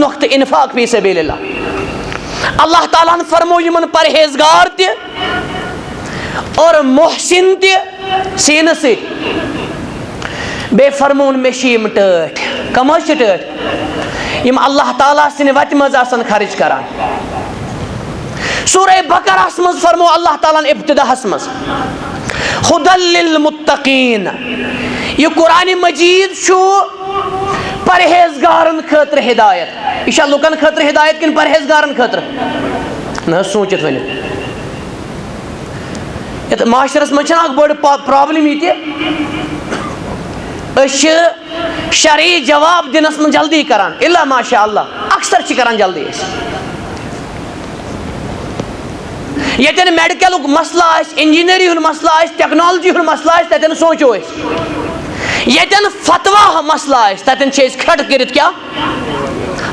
نقطہ انفاق فی سبیل اللہ. اللہ تعالیٰ نے فرمو یمن پرہیزگار تہ اور محسن تہ سین سی بے فرمون مشیم ٹاٹ. کم حظ ٹاٹ یم اللہ تعالیٰ سن وتہ مز آسن خرچ کران. سورہ بقرہ مز فرمو اللہ تعالیٰ ابتداءس مز ہدی للمتقین. یہ قرآن مجید چھو پرہیزگارن خاطر ہدایت. یہ لکن خاطر ہدایت کن پرہیزگارن خاطر نہ سوچت ون. یہ معاشرس مجھ اخ بڑ پرابلم یہ شرعی جواب دنس من جلدی کران الا ماشاء اللہ اکثر چھ کران جلدی. یتن میڈیکل مسئلہ آس انجینئری ہند مسئلہ آس ٹیکنالوجی ہند مسئلہ آس تتن سوچو یتن فتوا مسئلہ آس تتن کھٹ کرت کیا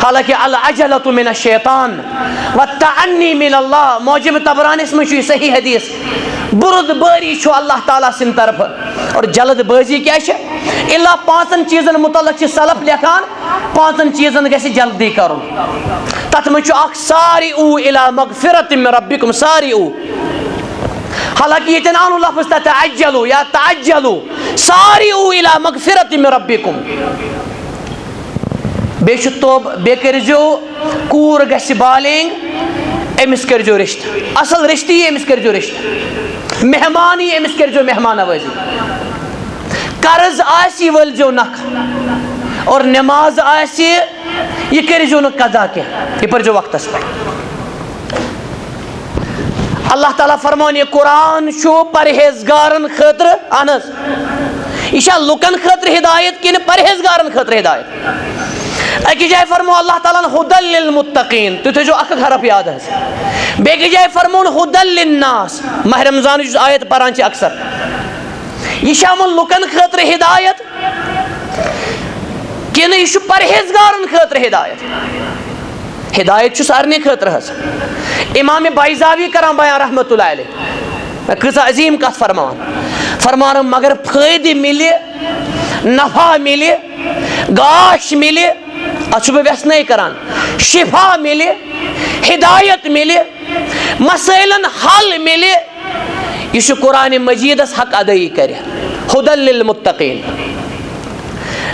حالانکہ العجلۃ من الشیطان والتعنی من اللہ. موجب طبرانیس میں یہ صحیح حدیث برد باری چھو اللہ تعالیٰ سن طرف اور جلد بازی کیا ہے اللہ پانچن چیزن متعلق سلف لکھان پانچن چیزن گژھِ جلدی کرن. تت من اخ سارعوا الی مغفرۃ من ربکم سارعوا. حالانکہ یہ آن لفظ تتعجلوا یا تعجلوا سارعوا الی مغفرۃ من ربکم. بیچ توب بے کرزو کور گژھِ بالینگ امس کرزو رشتہ اصل رشتی امس کرزو رشتہ مہمانی امس کرزو مہمان نوازی. قرض آسی ولزو نکھ اور نماز آسی یہ کرزو نہ قضا کیا یہ پرزو وقتس پر. اللہ تعالیٰ فرمان یہ قرآن شو پرہیزگارن خاطر انس یہ لکن خاطر ہدایت کن پرہیزگارن خاطر ہدایت. اکی جائے فرمو اللہ تعالیٰ ہدی للمتقین تو تھے جو اک حرف یاد ہے. بیکی جائے فرمون ہدی للناس ماہ رمضان جو آیت پران چھ اکثر یہ شامل لکن خاطر ہدایت کہ یہ پرہیزگارن خاطر ہدایت. ہدایت چھ سارنے خاطر حس. امام بائزاوی کران بیان رحمت اللہ علیہ کسا عظیم کت فرمان مگر فائدہ ملے نفع ملے گاش ملے اچھو بے ویسنے کران شفا ملے ہدایت ملے مسائلن حل ملے یہ قرآن مجید حق ادائی کرے ہدی للمتقین.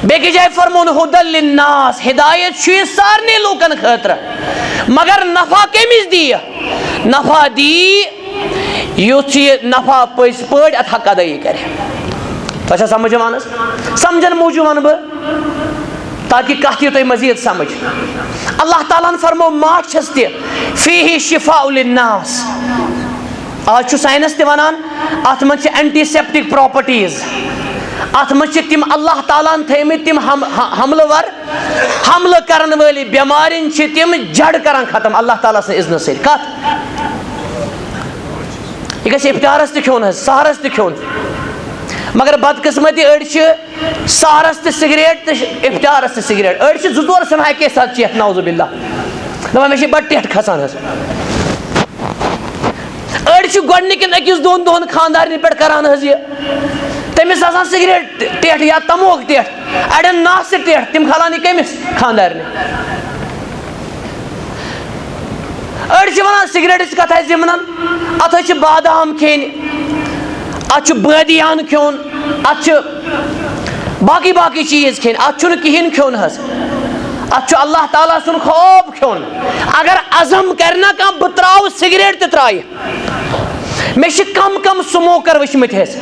بیکی جائے فرمون ہدی للناس ہدایت چھوئی سارنے لوکن خاطر مگر نفع کمیز دی نفع دی یوتھ یہ نفع پس پڑ ات حق ادائی کرے. تو اچھا سمجھ مانس سمجھن موجود ون بہ تاکہ کہتی تو مزید سمجھ. اللہ تعالیٰ نے فرمو ماچھس تہ فیہ شفاء للناس. آج چھو سائنس تہ ونان ات من چھ اینٹی سیپٹک پراپرٹیز ات من چھ تم اللہ تعالیٰ نے تھیمت تم حملہ کرن والی بیمارین چھ تم جڑ کران ختم اللہ تعالیٰ سے اذن سے. کت یہ گژھِ افطارس تہ کھیون سحرس تہ کھیون مگر بدقسمتی اڑ چھ سحرس تہ سگریٹ تہ افطارس تہ سگریٹ. اڑ چھ زٕ ژور سنہا کے ساتھ چیت نعوذ باللہ دپان مے چھ بڑ ٹیٹ کھسان حظ. اڑ چھ گۄڈنِکٮ۪ن أکِس دۄن دۄہن خاندارنہِ پٮ۪ٹھ کران حظ یہ تٔمِس آسان سگریٹ ٹیٹ یا تموک ٹیٹ اڑٮ۪ن ناسہٕ ٹیٹ تِم کھالان یہ کٔمِس خاندارنہِ. اڑ چھ ونان سگریٹٕچ کتھ آسہِ ونان اتھ حظ چھ بادام کھیٚنۍ ات چھ بٲدیان کھیوٚن ات چھ باقی چیز کھیٚنۍ ات چھُنہٕ کہیٖنۍ کھیوٚن حظ. ات چھ اللہ تعالیٰ سُنٛد خوف کھیوٚن. اگر عزم کرِ نا کانٛہہ بہٕ تراو سگریٹ تہِ ترایہِ مےٚ چھِ کم سموکر وٕچھمٕتۍ حظ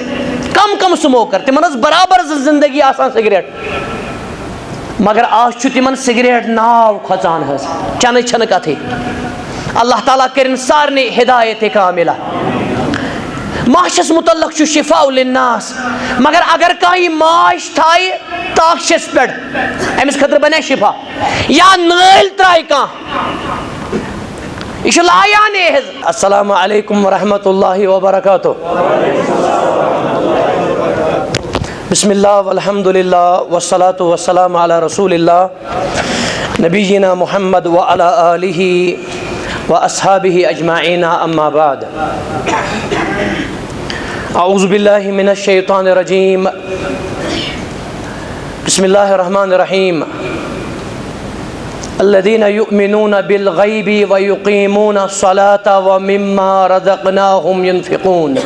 کم سموکر تمن ٲس برابر زندگی آسان سگریٹ مگر آج چھُ تمن سگریٹ ناو کھۄژان حظ چنٕچ چھنہٕ کتھٕے. اللہ تعالیٰ کرن سارنٕے ہدایت کاملہ. ماچھس متعلق چھُ شفاء للناس مگر اگر کانٛہہ یہِ ماچھ تھایہِ تاخچس پٮ۪ٹھ أمِس خٲطرٕ بنیا شفا یا نٲلۍ ترایہِ کانٛہہ یہ چھُ لایانے حظ. السلام علیکم ورحمۃ اللہ وبرکاتہ. بسم اللہ والحمد للہ والصلاة والسلام علی رسول اللہ نبینا محمد وعلی آلہ واصحابہ اجمعین اما بعد. اعوذ باللہ من الشیطان الرجیم بسم اللہ الرحمن الرحیم. الذين يؤمنون بالغيب ويقيمون الصلاة ومما رزقناهم ينفقون.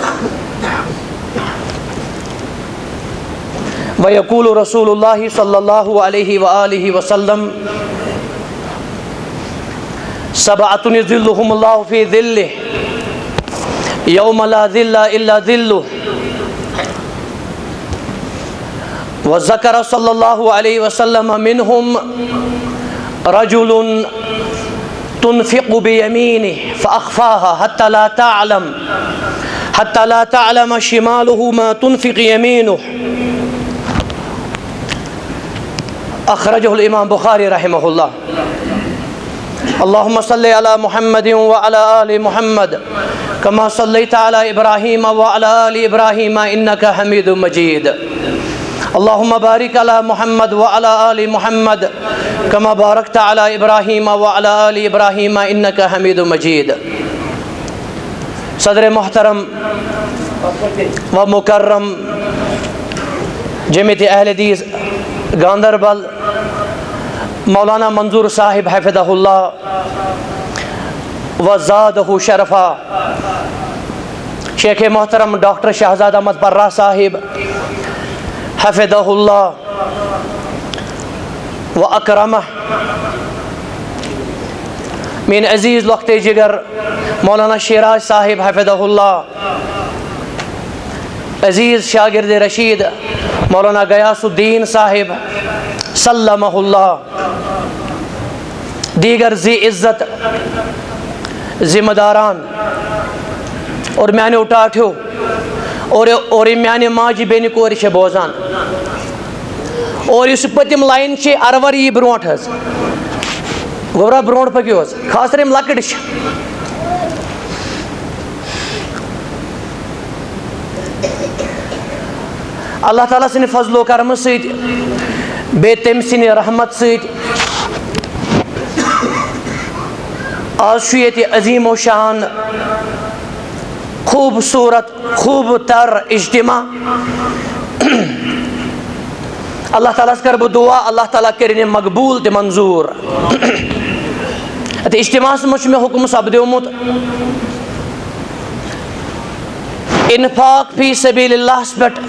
ويقول رسول الله صلى الله عليه وآله وسلم: سبعة يظلهم الله في ظله يوم لا ظل إلا ظله. وذكر صلى الله عليه وسلم منهم رجل تنفق بيمينه فأخفاها حتى لا تعلم شماله ما تنفق يمينه. أخرجه الإمام بخاري رحمه الله. اللهم صل على محمد وعلى آل محمد كما صليت على إبراهيم وعلى آل إبراهيم إنك حميد مجيد. اللهم بارك على محمد وعلى آل محمد كما باركت على إبراهيم وعلى آل إبراهيم إنك حميد مجيد. صدر محترم و مکرم جمعیت اہل حدیث گاندربل مولانا منظور صاحب حفظہ اللہ و زادہ شرفا، شیخ محترم ڈاکٹر شہزاد احمد پرہ صاحب حفظہ اللہ و اکرمہ، مین عزیز لخت جگر مولانا شیراز صاحب حفظہ اللہ، عزیز شاگرد رشید مولانا غیاث الدین صاحب سلمہ اللہ، دیگر ذی عزت ذمہ داران اور میانہ اٹھاٹھو اور میانہ ماجہ بیٚنہِ کورِ چھِ بوزان، اور یُس پٔتِم لایِن چھِ اَرور یی برونٛٹھ حظ، گوٚبرا برونٛٹھ پٔکِو حظ، خاص کر یِم لۄکٕٹۍ چھِ. اللہ تعالیٰ سٕنٛدِ فضل و کرمہٕ سۭتۍ بیٚیہِ تٔمۍ سٕنٛدِ رحمت سۭتۍ آز چھُ ییٚتہِ عظیٖم و شان خوٗبصوٗرت خوٗب تر اجتماع. اللہ تعالیٰ ہس کر بہٕ دعا اللہ تعالیٰ کٔرِنۍ یِم مقبوٗل تہِ منظوٗر. تہٕ اجتماعس منٛز چھُ مےٚ حُکم سپدیومُت انفاق فی سبیل اللہس پٮ۪ٹھ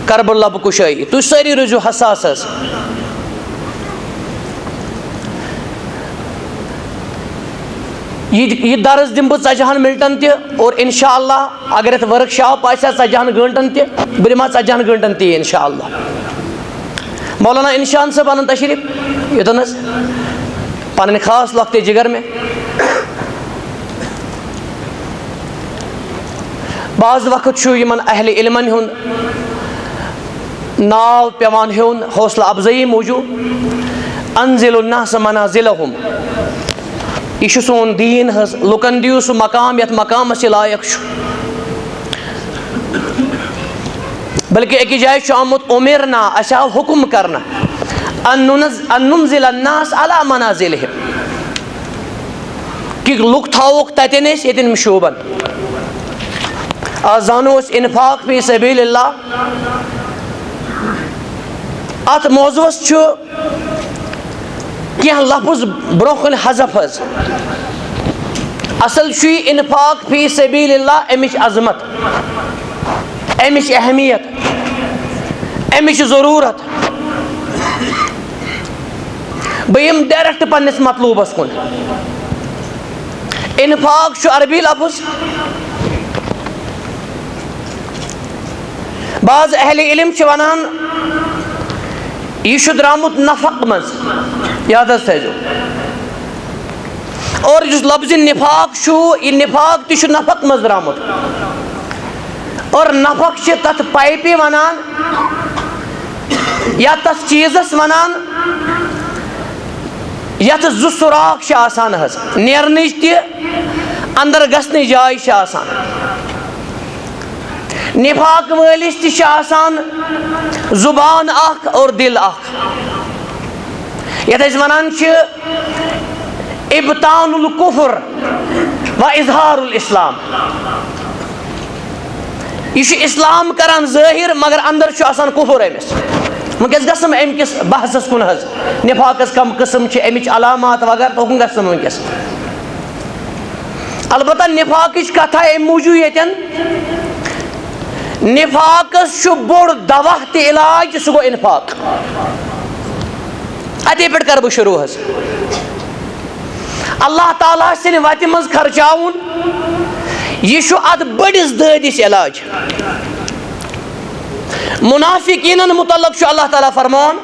کر بہٕ لبہٕ کُشٲیی. تُہۍ سٲری روٗزِو حساس حظ. یہ درس دِمہٕ بہٕ 40 منٹن تہِ، اور انشاءاللہ اگر یتھ ورک شاپ آسہِ ہا 40 گٲنٛٹن تہِ بہٕ دِمہٕ ہا 40 گٲنٛٹن تی انشاءاللہ. مولانا انشان صٲب انن تشریف یوٚتن حظ پنٕنۍ خاص لۄکٹہِ جگر مےٚ. بعض وقت چھُ یِمن اہلِ علمن ہُنٛد ناو پیٚوان ہیوٚن حوصلہ افضٲیی موٗجوٗب. انزل الناس منازلہم، یہ چھُ سون دیٖن حظ. لُکن دِیِو سُہ مقام یتھ مقامس یہِ لایق چھُ. بلکہ أکِس جایہِ چھُ آمُت اُمیرنا، اَسہِ آو حُکم کرنہٕ ان ننزل الناس علی منازلہم، کہ لُکھ تھاووکھ تتٮ۪ن أسۍ ییٚتٮ۪ن یِم شوٗبن. آز زانو أسۍ انفاق فی سبیل اللہ. اتھ موضوعس چھُ کینٛہہ لفظ برونٛہہ کُن حذف حظ. اصل چھُ یہِ انفاق فی سبیل اللہ، امِچ عظمت، امِچ اہمیت، امِچ ضروٗرت. بہٕ یِمہٕ ڈایریکٹ پننِس مطلوبس کُن. انفاق چھُ عربی لفظ. بعض اہل علم چھِ ونان یہِ چھُ درٛامُت نفق منٛز، یاد حظ تھٲیزیو. اور یُس لفظِ نفاق چھُ، یہِ نفاق تہِ چھُ نفق منٛز درٛامُت. اور نفق چھِ تتھ پایپہِ ونان یا تتھ چیٖزس ونان یتھ 2 سوراخ چھِ آسان حظ، نیرنٕچ تہِ اندر گژھنٕچ جاے چھِ آسان. نفاق وٲلِس تہِ چھِ آسان زُبان اکھ اور دل اکھ، یتھ أسۍ ونان چھِ ابطان الکفر و اظہار الاسلام. یہ چھُ اسلام کران ظٲہر مگر اندر چھُ آسان کفر أمِس. ونکس گژھم امہِ کِس بحثس کُن حظ نفاقس کم قسم چھِ امِچ علامات وغیرہ توکُن گژھم ونکس البتہ نفاقٕچ کتھا امہِ موٗجوٗب ییٚتٮ۪ن نفاقس چھُ بوٚڑ دوا تہِ علاج سُہ گوٚو انفاق اتے پٮ۪ٹھ کرٕ بہٕ شروٗع حظ اللہ تعالیٰ سٕنٛدِ وتہِ منٛز خرچاوُن یہ چھُ اتھ بٔڑِس دٲدِس علاج منافقیٖنن متعلق چھُ اللہ تعالیٰ فرمان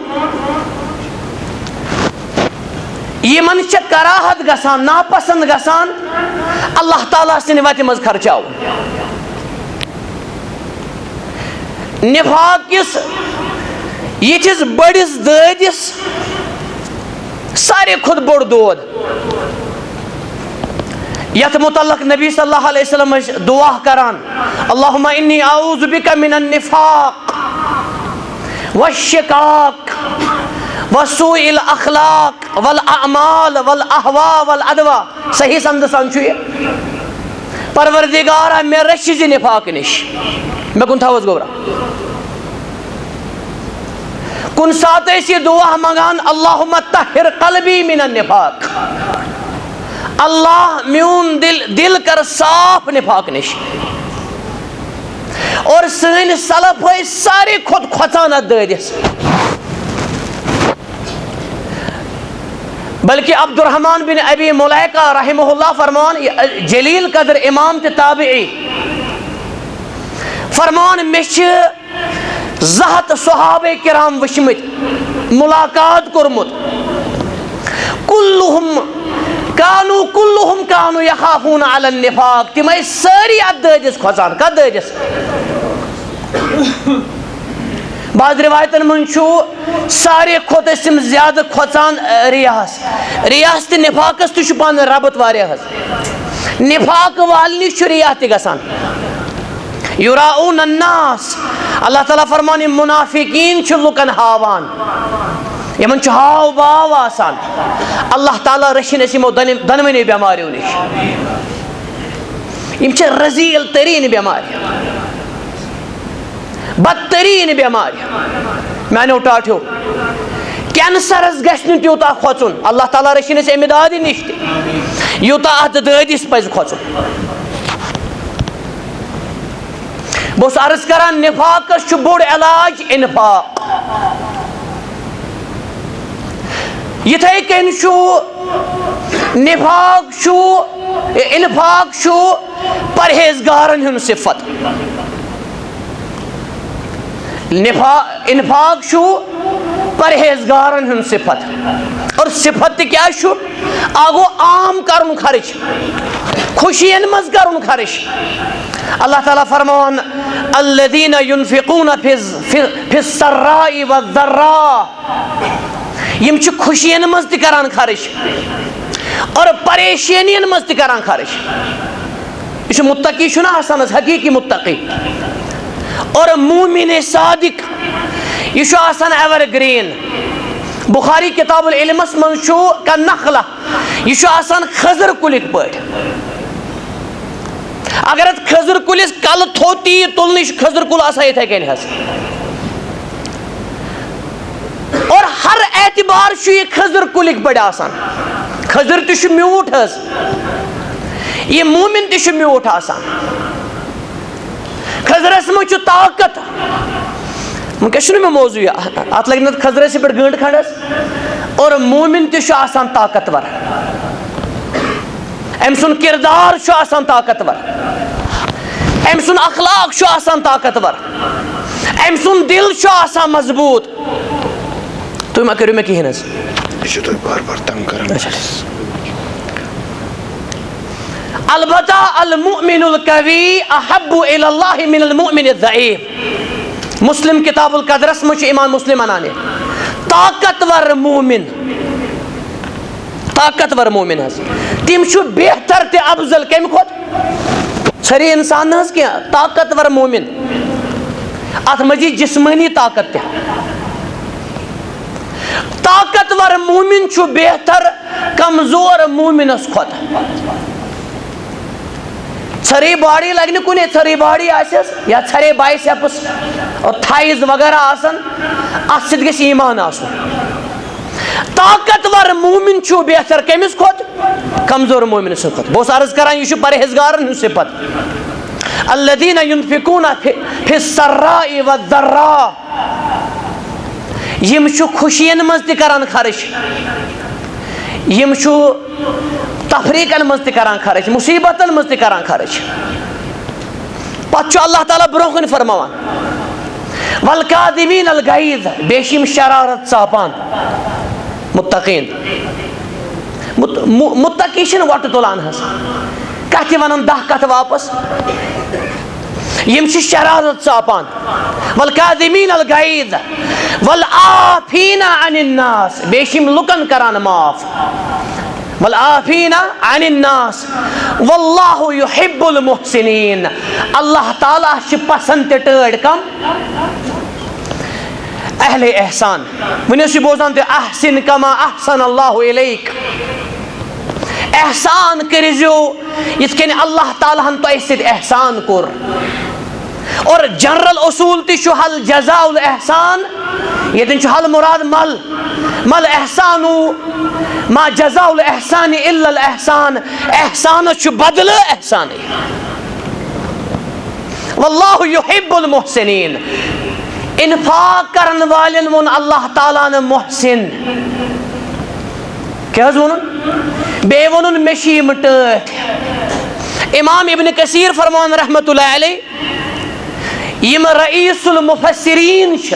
یِمن چھِ کراہت گژھان ناپسند گژھان اللہ تعالیٰ سٕنٛدِ وتہِ منٛز خرچاوُن نفاق کِس یِتھِس بٔڑِس دٲدِس ساروی کھۄتہٕ بوٚڑ دود یتھ متعلق نبی صلی اللہ علیہ وسلم ٲسۍ دعا کران اللہم انی اعوذ بک من النفاق والشقاق وسوء الاخلاق والاعمال والاہواء والادواء صحیح سند سان چھُ یہِ پروردگارا مےٚ رٔچھِ زِ نفاق نِش مےٚ کُن تھاو حظ گوبرا کُنہِ ساتہٕ ٲسۍ یہِ دعا منگان اللہم طہر قلبی من النفاق اللہ میون دل کر صاف نفاق نش اور سٲنۍ سلف ٲسۍ ساروی کھۄتہٕ کھۄژان اتھ دٲدِس بلکہ عبد الرحمان بن ابی ملیکہ رحمہ اللہ فرمان جلیل قدر امام تہِ تابعی فرمان مےٚ چھِ 200 صحابہ کرام وٕچھمٕتۍ ملاقات کوٚرمُت کلہم کانو یخافون علی النفاق تِم ٲسۍ سٲری اتھ دٲدِس کھۄژان کتھ دٲدِس بعض روایتن منٛز چھُ ساروی کھۄتہٕ ٲسۍ تِم زیادٕ کھۄژان ریاہس تہِ نفاقس تہِ چھُ پانہٕ ربط واریاہ حظ نفاق والہِ نِش چھُ ریاح تہِ گژھان یُراؤن الناس اللہ تعالیٰ فرمان یِم منافقیٖن چھِ لُکن ہاوان یِمن چھُ ہاو باو آسان اللہ تعالیٰ رٔچھِنۍ أسۍ یِمو دۄنوٕنی بٮ۪ماریو نِش یِم چھِ رزیٖل تریٖن بٮ۪مارِ بدتریٖن بٮ۪مارِ میانیو ٹاٹھیو کینسرس گژھِ نہٕ تیوٗتاہ کھۄژُن اللہ تعالیٰ رٔچھِنۍ أسۍ امہِ دادِ نِش تہِ یوٗتاہ اتھ دٲدِس پزِ کھۄژُن بہٕ اوسُس عرض کران نفاقس چھُ بوٚڑ علاج انفاق یِتھے کٔنۍ چھُ انفاق چھُ پرہیزگارن ہُنٛد صفت انفاق چھُ پرہیزگارن ہُنٛد صفت اور صفت تہِ کیٛاہ چھُ اکھ گوٚو عام کرُن خرچ خوشین منٛز کرُن خرچ اللہ تعالیٰ فرمان الذین ينفقون فی السراء والضراء یِم چھِ خوشین منٛز تہِ کران خرچ اور پریشٲنین منٛز تہِ کران خرچ یہِ چھُ متقی چھُنہ آسان حظ حقیٖقی متقی اور مومن صادق یہ چھُ آسان ایور گرین بخاری کتاب العلمس منٛز چھُ کنخلہ یہ چھُ آسان خضر کُلِک پٲٹھۍ اگر اتھ خضر کُلِس کلہٕ تھوٚد تہِ یی تُلنہٕ یہِ چھُ خضر کُل آسان یِتھے کٔنۍ حظ اور ہر اعتبار چھُ یہِ خضر کُلِک پٲٹھۍ آسان خضر تہِ چھُ میوٗٹھ حظ یہِ مومن تہِ چھُ میوٗٹھ آسان خضرس منٛز چھُ طاقت وٕنکیٚس چھُنہٕ مےٚ موضوٗع اتھ لگہِ نہٕ خضرسٕے پٮ۪ٹھ گٲنٛٹہٕ کھنٛڈ حظ اور مومن تہِ چھُ آسان طاقتور أمۍ سُنٛد کردار چھُ آسان طاقتور أمۍ سُنٛد اخلاق چھُ آسان طاقتور أمۍ سُنٛد دل چھُ آسان مضبوٗط تُہۍ ما کٔرِو مےٚ کِہیٖنۍ حظ یہِ چھُ تۄہہِ بار بار تنگ کران البتہ المؤمن القوی احب الی اللہ من المؤمن الضعیف مسلم کتاب القدرس منٛز چھُ امام مسلم انان یہِ طاقتور مومن حظ تِم چھُ بہتر تہِ افضل کمہِ کھۄتہٕ ژھٔری انسان نہ حظ کینٛہہ طاقتور مومن اتھ منٛز یی جسمٲنی طاقت تہِ طاقتور مومن چھُ بہتر کمزور مومنس کھۄتہٕ ژھرے باڈی لگنہِ کُنے ژھرے باڈی آسٮ۪س یا ژھرے بایسیپس اور تھایز وغیرہ آسن اتھ سۭتۍ گژھِ ایمان آسُن. طاقتور مومن چھُ بہتر کٔمِس کھۄتہٕ؟ کمزور مومن سٕنٛدِ کھۄتہٕ. بہٕ اوسُس عرض کران یہِ چھُ پرہیزگارن ہُنٛد صفت. الذین ینفقون فی السراء والضراء. یِم چھُ خوشین منٛز تہِ کران خرچ, یِم چھُ تفریٖقن منٛز تہِ کران خرچ, مُصیبتن منٛز تہِ کران خرچ. پتہٕ چھُ اللہ تعالیٰ برونٛہہ کُن فرماوان والکاظمین الغیظ, بیٚیہِ چھِ یِم شرارت ژاپان. متقین, متقی چھِنہٕ وۄٹہٕ تُلان حظ, کتھِ ونان 10 کتھٕ واپس. یِم چھِ شرارت ژاپان. والکاظمین الغیظ والعافین عن الناس, بیٚیہِ چھِ یِم لُکن کران معاف. والعافین عن الناس واللہ یحب المحسنین. اللہ تعالیٰ چھِ پسند تہِ ٹٲڑۍ کم؟ اہل احسان. وۄنۍ ٲسِو بوزان تُہۍ احسن کما احسن اللہ الیک. احسان کٔرزیو یِتھ کٔنۍ اللہ تعالیٰ ہن تۄہہِ سۭتۍ احسان کوٚر. اور جنرل اصوٗل تہِ چھُ حل جزاء الاحسان, ییٚتٮ۪ن چھُ حل مراد مل. مل احسانو ما جزاء الاحسان الا الاحسان. احسانس چھُ بدلہٕ احسانٕے. واللہ یحب المحسنین. انفاق کرن والٮ۪ن ووٚن اللہ تعالیٰ ہن محسن. کیٛاہ حظ ووٚنُن؟ بیٚیہِ ووٚنُن مےٚ چھِ یِم ٹٲٹھۍ. امام ابن کثیر فرمان رحمتہ اللہ علیہ, یِم رئیس المفسرین چھِ,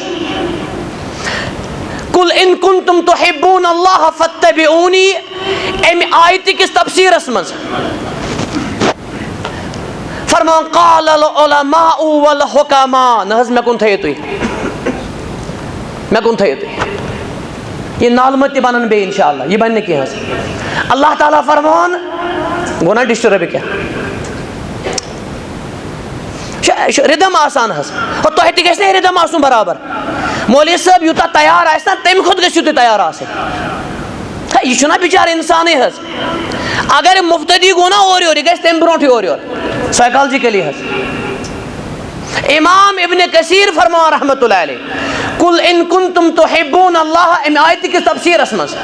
قل ان کنتم تحبون اللہ فاتبعونی, امہِ آیتہِ کِس تفسیرس منٛز فرمان قال العلماء والحکماء. نہ حظ مےٚ کُن تھٲیِو تُہۍ, مےٚ کُن تھٲیِو تُہۍ, یہِ نالمہٕ تہِ بنن بیٚیہِ انشاء اللہ, یہِ بنہِ نہٕ کینٛہہ حظ. اللہ تعالیٰ فرمان, گوٚو نا ڈسٹرب کینٛہہ, رِدم آسان حظ. تۄہہِ تہِ گژھِ نہ رِدم آسُن برابر. مولوی صٲب یوٗتاہ تیار آسہِ نا تمہِ کھۄتہٕ گٔژھِو تُہۍ تیار آسٕنۍ. یہِ چھُنہ بِچارٕ انسانٕے حظ. اگر مفتدی گوٚو نا اورٕ یورٕ, یہِ گژھِ تمہِ برونٛٹھٕے اورٕ یورٕ سایکالجِکلی حظ. امام ابن کثیر فرمان رحمتہ اللہ علیہ قل ان کنتم تحبون اللہ, امہِ آیتہِ کِس تفسیرس منٛز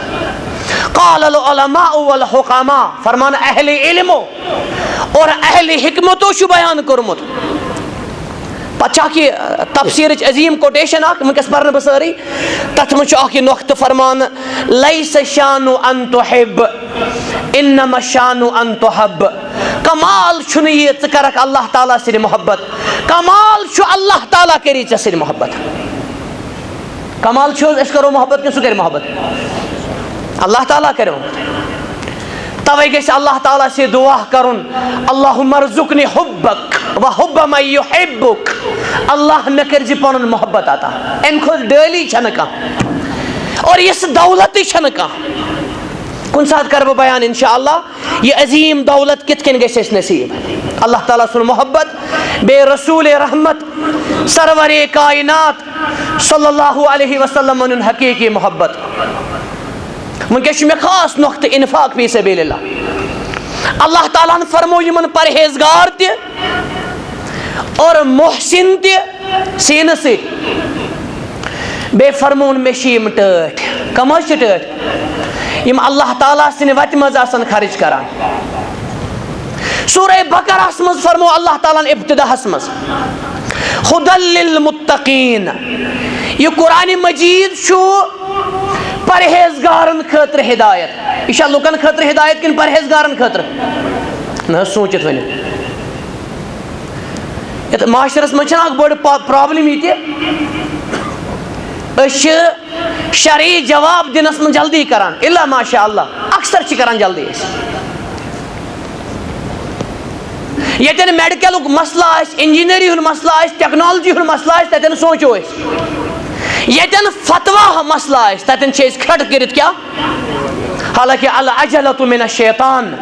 قال العلماء والحکماء, فرمان اہل علمو اور اہل حکمتو چھُ بیان کوٚرمُت. پتہٕ چھِ اکھ یہِ تفسیرٕچ عظیٖم کوٹیشن اکھ, وٕنکیٚس پرنہٕ بہٕ سٲرٕے. تتھ منٛز چھُ اکھ یہِ نۄقطہٕ فرمان لیس شان ان تحب انما شان ان تحب. کمال چھُنہٕ یہِ ژٕ کرکھ اللہ تعالیٰ سۭتۍ محبت, کمال چھُ اللہ تعالیٰ کری ژےٚ سۭتۍ محبت. کمال چھُ حظ أسۍ کرو محبت کِنہٕ سُہ کرِ محبت؟ اللہ تعالیٰ کرِ محبت. توے گژھِ اللہ تعالیٰ سۭتۍ دعا کرُن اللہُمَّ ارزُقنی حُبک وحُبَّ من یُحِبُک. اللہ مےٚ کٔرۍ زِ پنُن محبت عطا. امہِ کھۄتہٕ ڈٲلی چھنہٕ کانٛہہ, اور یِژھ دولتٕے چھنہٕ کانٛہہ. کُنہِ ساتہٕ کرٕ بہٕ بیان انشاء اللہ یہِ عظیٖم دولت کِتھ کٔنۍ گژھِ اَسہِ نصیٖب. اللہ تعالیٰ سُنٛد محبت, بیٚیہِ رسوٗلِ رحمت سرورِ کائنات صلی اللہ علیہ وسلم ہُنٛد حقیٖقی محبت. وٕنکیٚس چھُ مےٚ خاص نۄقطہٕ انفاق فی سبیل اللہ. اللہ تعالیٰ ہن فرمو یِمن پرہیزگار تہِ اور محسن تہِ سیٖنہٕ سۭتۍ, بیٚیہِ فرموُن مےٚ چھِ یِم ٹٲٹھۍ. کم حظ چھِ ٹٲٹھۍ؟ یِم اللہ تعالیٰ سٕنٛدِ وتہِ منٛز آسن خرٕچ کران. سورہ بقرہس منٛز فرمو اللہ تعالیٰ ہن ابتداہس منٛز ہُدًى للمتقین. یہِ قرآنِ مجیٖد چھُ پرہیزگارن خٲطرٕ ہدایت. یہِ چھا لُکن خٲطرٕ ہدایت کِنہٕ پرہیزگارن خٲطرٕ؟ نہ حظ سوٗنچِتھ ؤنِو. یتھ معاشرس منٛز چھنہٕ اکھ بٔڑ پرابلم یہِ تہِ, أسۍ چھِ شرعی جواب دِنس منٛز جلدی کران, الا ماشاء اللہ اکثر چھِ کران جلدی أسۍ. ییٚتٮ۪ن میڈِکلُک مسلہٕ آسہِ, انجیٖنری ہُنٛد مسلہٕ آسہِ, ٹیکنالجی ہُنٛد مسلہٕ آسہِ, تتٮ۪ن سونٛچو أسۍ. ییٚتٮ۪ن فتوا مسلہٕ آسہِ تتٮ۪ن چھِ أسۍ کھٹہٕ کٔرِتھ کیٛاہ, حالانکہ العجلۃ من الشیطان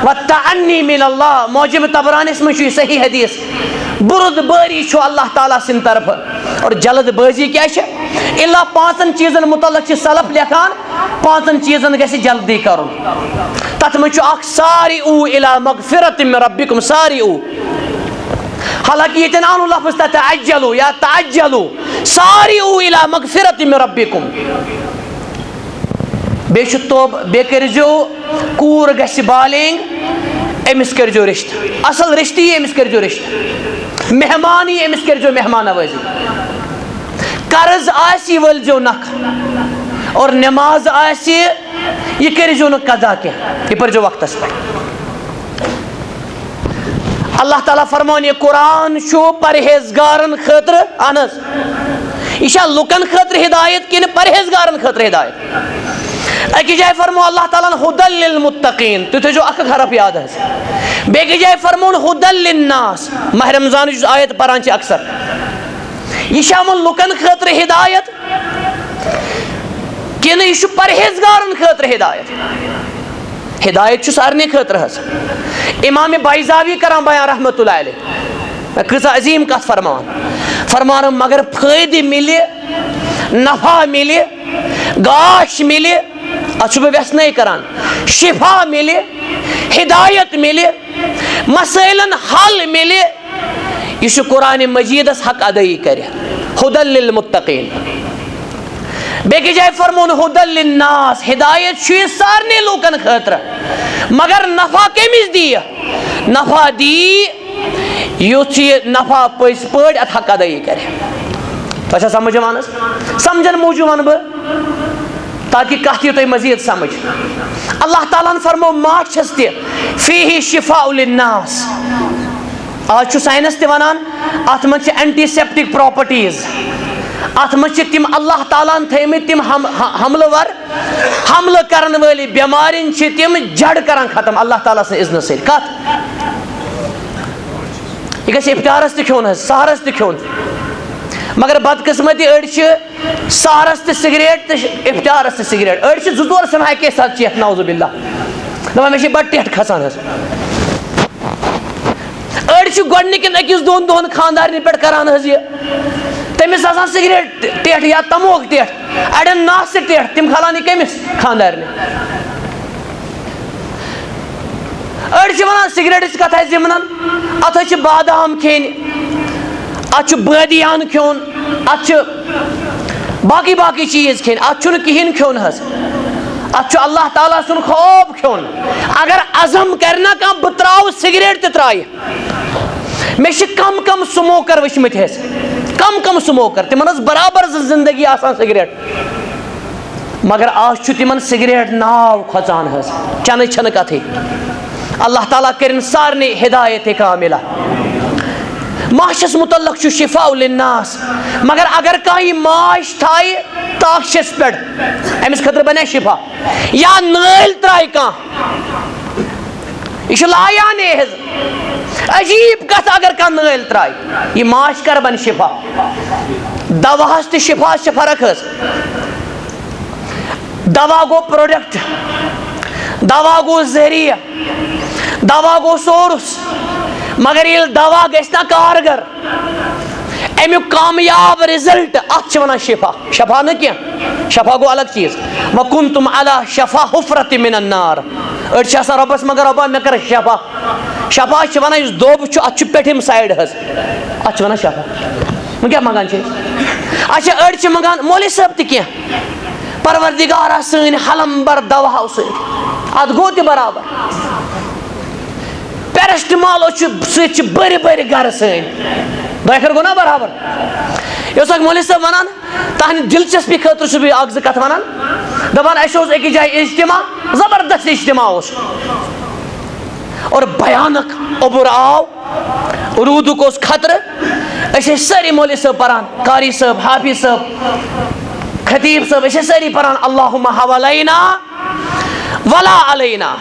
والتعنی من اللہ. موجب طبرانیس منٛز چھُ یہِ صحیح حدیث, بُرد بٲری چھُ اللہ تعالیٰ سٕنٛدِ طرفہٕ, اور جلد بٲزی کیٛاہ چھِ؟ الا 5 چیٖزن متعلق چھِ سلف لیکھان 5 چیٖزن گژھِ جلدی کرُن. تتھ منٛز چھُ اکھ سارعوٗ الی مغفرۃ من ربکم. سارعوٗ حالانکہ یہ آنو لفظ تتعجلوا یا تعجلوا سارعوا الى مغفرت من ربکم. بیچ توب بے کرجو کور گش بالنگ امس کرجو رشت اصل رشتی امس کرجو رشت مہمانی امس کرجو مہمان نوازی قرض آسی ولجو نخ اور نماز آسی یہ کرجو نہ قضا کیا یہ پرجو وقت اس پر. اللہ تعالیٰ فرمان یہ قرآن شو پرہیزگارن خاطر انس یہ لکن خاطر ہدایت کن پرہیزگارن خاطر ہدایت. اکی جائے فرمو اللہ تعالیٰ ہدل للمتقین تو جو اک حرف یاد ہے. بیکی جائے فرمون ہدل للناس ماہ رمضان جو آیت پرانچ اکثر یہ شامل لکن خاطر ہدایت کن یہ پرہیزگارن خاطر ہدایت. ہدایت سارنے خاطر حس. امام بائزاوی کران بیان رحمت اللہ علیہ کسا عظیم کت فرمان مگر فائدہ ملے نفع ملے گاش ملے اچھو بے ویسنے کران شفا ملے ہدایت ملے مسائلن حل ملے یہ قرآن مجید اس حق ادائی کرے ہدل للمتقین. بیکی جائے فرمون ہدل للناس ہدایت شوی سارنے لوکن خاطر مگر نفع کمیز دی نفع دی یوت نفع پس پڑ ات حق ادائی کرے. تو سمجھ مانس سمجھن موجود ون بہ تاکہ کہتی تو مزید سمجھ. اللہ تعالیٰ فرمو ماچھس تہ فیہ شفاء للناس آج سائنس تہ ونان ات من اینٹی سیپٹک پراپرٹیز ات من تم اللہ تعالیٰ تھمت تم حملہ ور حملہ کرن والی بیمارین تم جڑ کران ختم اللہ تعالیٰ سے اذن سے. کت یہ گھس افطارس تہ کھیون سحرس تہ کھیون مگر بدقسمتی اڑ سحرس تہ سگریٹ تہ افطارس تہ سگریٹ اڑ زور سن اکے ساتھ چیت نعوذ باللہ دپان مے بڑ ٹیٹ کھسان اڑ گۄڈنِکٮ۪ن أکِس دۄن دۄہن خاندارنہِ پٮ۪ٹھ کران حظ یہ تٔمِس آسان سگریٹ ٹیٹ یا تموک ٹیٹ اڑٮ۪ن ناسہٕ ٹیٹ تِم کھالان یہِ کٔمِس خاندارنہِ أڑۍ چھِ ونان سگریٹٕچ کتھ آسہِ زِمنان اتھ حظ چھِ بادام کھیٚنۍ اتھ چھُ بٲدیان کھیوٚن اتھ چھُ باقی باقی چیز کھیٚنۍ اتھ چھُنہٕ کِہیٖنۍ کھیوٚن حظ اتھ چھُ اللہ تعالیٰ سُنٛد خوف کھیوٚن. اگر عزم کرِ نا کانٛہہ بہٕ تراو سگریٹ تہِ ترایہِ مےٚ چھِ کم کم سموکر وٕچھمٕتۍ حظ کم سموکر تمن ٲس برابر زندگی آسان سگریٹ مگر آج چھُ تمن سگریٹ ناو کھۄژان حظ چنٕچ چھنہٕ کتھٕے. اللہ تعالیٰ کرن سارنٕے ہدایت کاملہ. ماچھس متعلق چھُ شفاء للناس مگر اگر کانٛہہ یہِ ماچھ تھایہِ تاخچس پٮ۪ٹھ أمِس خٲطرٕ بنیا شفا یا نٲلۍ ترایہِ کانٛہہ یہِ چھُ لایانے حظ عجیب کتھ اگر کانٛہہ نٲلۍ ترایہِ یہِ ماچھ کر بن شفا. دواہس تہِ شفاہس چھِ فرق حظ. دوا گوٚو پروڈکٹ دوا گوٚو ذریعہ دوا گوٚو سورس مگر ییٚلہِ دوا گژھِ نا کارگر امیُک کامیاب رِزلٹ اتھ چھِ ونان شفا. شفا نہٕ کینٛہہ شفا گوٚو الگ چیز. وَكُنتُمْ عَلَى شَفَا حُفْرَةٍ مِنَ النَّارِ أڑۍ چھِ آسان رۄبس مگر رۄبا مےٚ کر شفا. شفا چھِ ونان یُس دوٚب چھُ اتھ چھُ پٮ۪ٹھِم سایڈ حظ اتھ چھِ ونان شفا. وۄنۍ کیٛاہ منگان چھِ أسۍ اچھا أڑۍ چھِ منگان مولوی صٲب تہِ کینٛہہ پروردگارا سٲنۍ حلمبر دواہو سۭتۍ اتھ گوٚو تہِ برابر. پیرسٹمالو سۭتۍ چھِ بٔرِ بٔرِ گرٕ سٲنۍ دۄیہِ خٲر گوٚو نا برابر. یہِ اوس اکھ مولوی صٲب ونان تہنٛدِ دلچسپی خٲطرٕ چھُس بہٕ اکھ زٕ کتھ ونان دپان اسہِ اوس أکِس جایہِ اجتماع زبردست اجتماع اوس اور بھیانک اوٚبُر آو روٗدُک اوس خطرٕ أسۍ ٲسۍ سٲری مولوی صٲب پران قاری صٲب حافظ صٲب خطیب صٲب أسۍ ٲسۍ سٲری پران اللہُمہ حوالینہ ولا علینا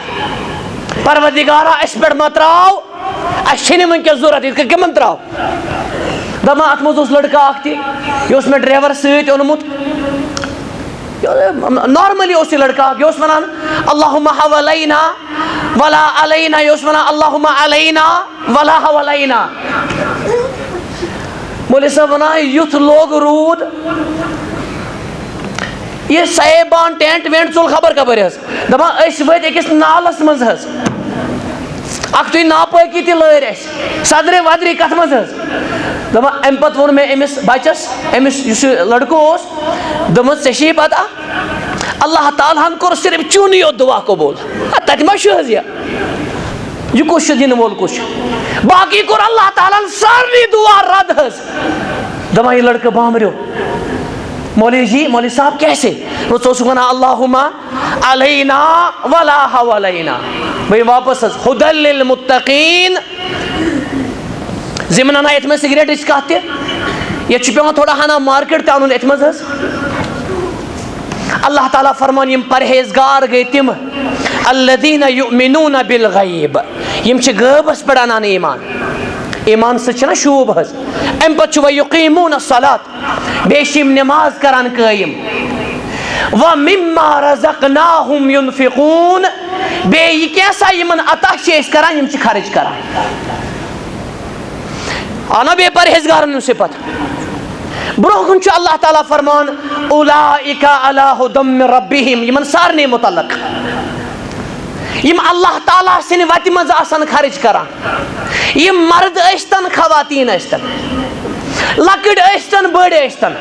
پروردگارا اسہِ پٮ۪ٹھ مہ تراو اسہِ چھِنہٕ وٕنکٮ۪س ضوٚرتھ یِتھ کٔنۍ کٕمن تراو. دپان اتھ منٛز اوس لڑکہٕ اکھ تہِ یہِ اوس مےٚ ڈرایور سۭتۍ اوٚنمُت نارملی اوس یہِ لڑکہٕ اکھ یہِ اوس ونان اللہُمہ حوالینہ ولا علینا یہِ اوس ونان اللہُمہ علینا ولا حوالینہ. مولوی صٲب ونان یُتھ لوگ روٗد یہ صاحبان ٹینٹ وینٹ ژول خبر کپٲرۍ حظ دپان أسۍ وٲتۍ أکِس نالس منٛز حظ اخ تھی ناپاکی تہ لٲر اَسہِ صدرے ودرے کتھ منٛز حظ دپان امہِ پتہٕ ووٚن مےٚ أمِس بچس أمِس یُس یہِ لڑکہٕ اوس دوٚپمس ژےٚ چھےٚ پتہ اللہ تعالیٰ ہن کوٚر صرف چونٕے یوت دُعا قبوٗل تتہِ ما چھُ حظ یہِ کُس چھُ دِنہٕ وول کُس چھُ باقٕے کوٚر اللہ تعالیٰ ہن سارنٕے دُعا رد حظ دپان یہِ لڑکہٕ بامبریو مولوی جی مولوی صاحب کیسے وہ ژٕ اوسُکھ ونان اللہُمہ علینا ولا حوالینہ بھائی واپس حظ ہدی للمتقین زِ نہ یتھ منٛز سگریٹٕچ کتھ تہِ ییٚتہِ چھُ پیٚوان تھوڑا ہنا مارکیٹ تہِ انُن یتھ منٛز حظ اللہ تعالیٰ فرمان یم پرہیزگار گٔے تِم الذین یؤمنون بالغیب یم چھِ غٲبس پٮ۪ٹھ انان ایمان ایمان سۭتۍ چھُنہ شوٗب حظ امہِ پتہٕ چھُ وَیُقیٖموٗنَ الصَّلَاۃ بیٚیہِ چھِ یم نٮ۪ماز کران قٲیِم وَمِمَّا رَزَقْنَاهُمْ يُنفِقُونَ بیٚیہِ یہِ کینٛژھا یِمن عطا چھِ أسۍ کران یم چھِ خرٕچ کران آو نا بیٚیہِ پرہیزگارن ہُنٛد صفت برونٛہہ کُن چھُ اللہ تعالیٰ فرمان اولئک علی ھدی من ربہم یمن سارنٕے متعلق یم اللہ تعالیٰ سٕنٛدِ وتہِ منٛز آسن خرٕچ کران یم مرد ٲسۍتن خواتیٖن ٲسۍتن لۄکٕٹۍ ٲسۍتن بٔڑۍ ٲسۍتن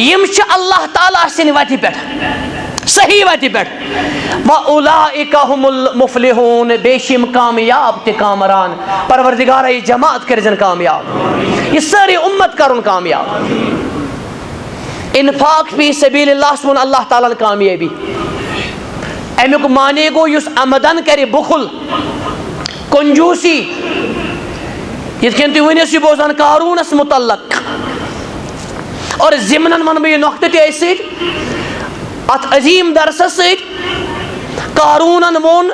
یم چھِ اللہ تعالیٰ سٕنٛدِ وتہِ پٮ۪ٹھ صحیح وتہِ پٮ۪ٹھ وَأُولَٰئِکَ هُمُ الْمُفْلِحُونَ بیٚیہِ چھِ یم کامیاب تہِ کامران پروردگارا یہِ جماعت کٔرزن کامیاب یہِ سٲرٕے اُمت کرُن کامیاب انفاق فی سبیل اللہ سُہ ووٚن اللہ تعالیٰ ہن کامیٲبی امیُک معنے گوٚو یُس آمدن کرِ بُخل کنجوٗسی یِتھ کٔنۍ تُہۍ ؤنِو یہِ بوزان قاروٗنس متعلق اور ضمنن ونہٕ بہٕ یہِ نۄقطہٕ تہِ أتھۍ سۭتۍ اتھ عظیٖم درسس سۭتۍ قاروٗنن ووٚن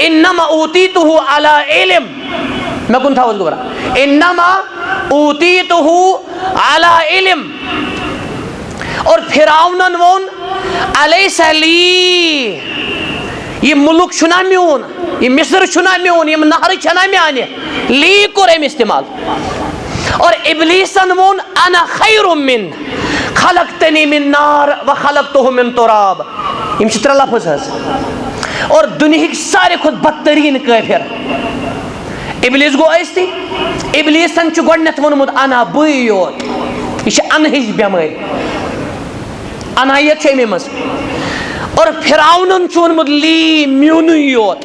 انما اوتیتہ علی علم مےٚ کُن تھاو حظ گوبرا انما اوتیتہ علی علم اور فرعونن ووٚن الیس لی یہِ مُلک چھُنہ میون یہِ مصر چھُنہ میون یم نہرٕ چھنہ میانہِ لی کوٚر أمۍ استعمال اور ابلیسن ووٚن انا خیر من خلقتنی من نار وخلقتہ من تراب یم چھِ ترٛےٚ لفظ حظ اور دُنہِکۍ ساروی کھۄتہٕ بدتریٖن کٲفر ابلیس گوٚو ٲسۍتھٕے ابلیسن چھُ گۄڈٕنیتھ ووٚنمُت انا بٕے یوت یہِ چھِ انہٕ ہِش بٮ۪مٲرۍ انایت چھِ امی منٛز اور فرعونن چھُ ووٚنمُت لی میونُے یوت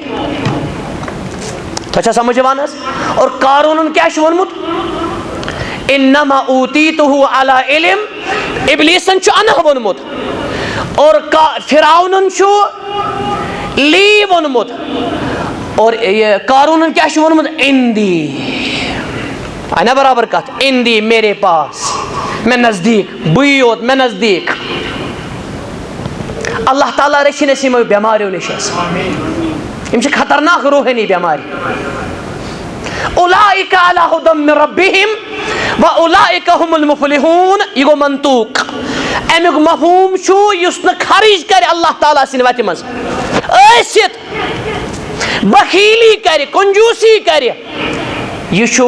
تۄہہِ چھا سمجھ یِوان حظ اور قاروٗنن کیاہ چھُ ووٚنمُت انما اوتیتہ علی علم ابلیسن چھُ انہ ووٚنمُت اور فرعونن چھُ لی ووٚنمُت اور قاروٗنن کیاہ چھُ ووٚنمُت اندی آیہِ نا برابر کتھ اندی میرے پاس مےٚ نزدیٖک بٕے یوت مےٚ نزدیٖک اللہ تعالیٰ رٔچھِنۍ أسۍ یِمو بٮ۪ماریو نِش حظ یم چھِ خطرناک روحٲنی بٮ۪مارِ اولئک علی ھدی من ربہم وَأُولَئِکَ هُمُ الْمُفْلِحُونَ یہِ گوٚو منطوق امیُک مفہوم چھُ یُس نہٕ خرٕچ کرِ اللہ تعالیٰ سٕنٛدِ وتہِ منٛز ٲسِتھ بخیلی کرِ کنجوٗسی کرِ یہِ چھُ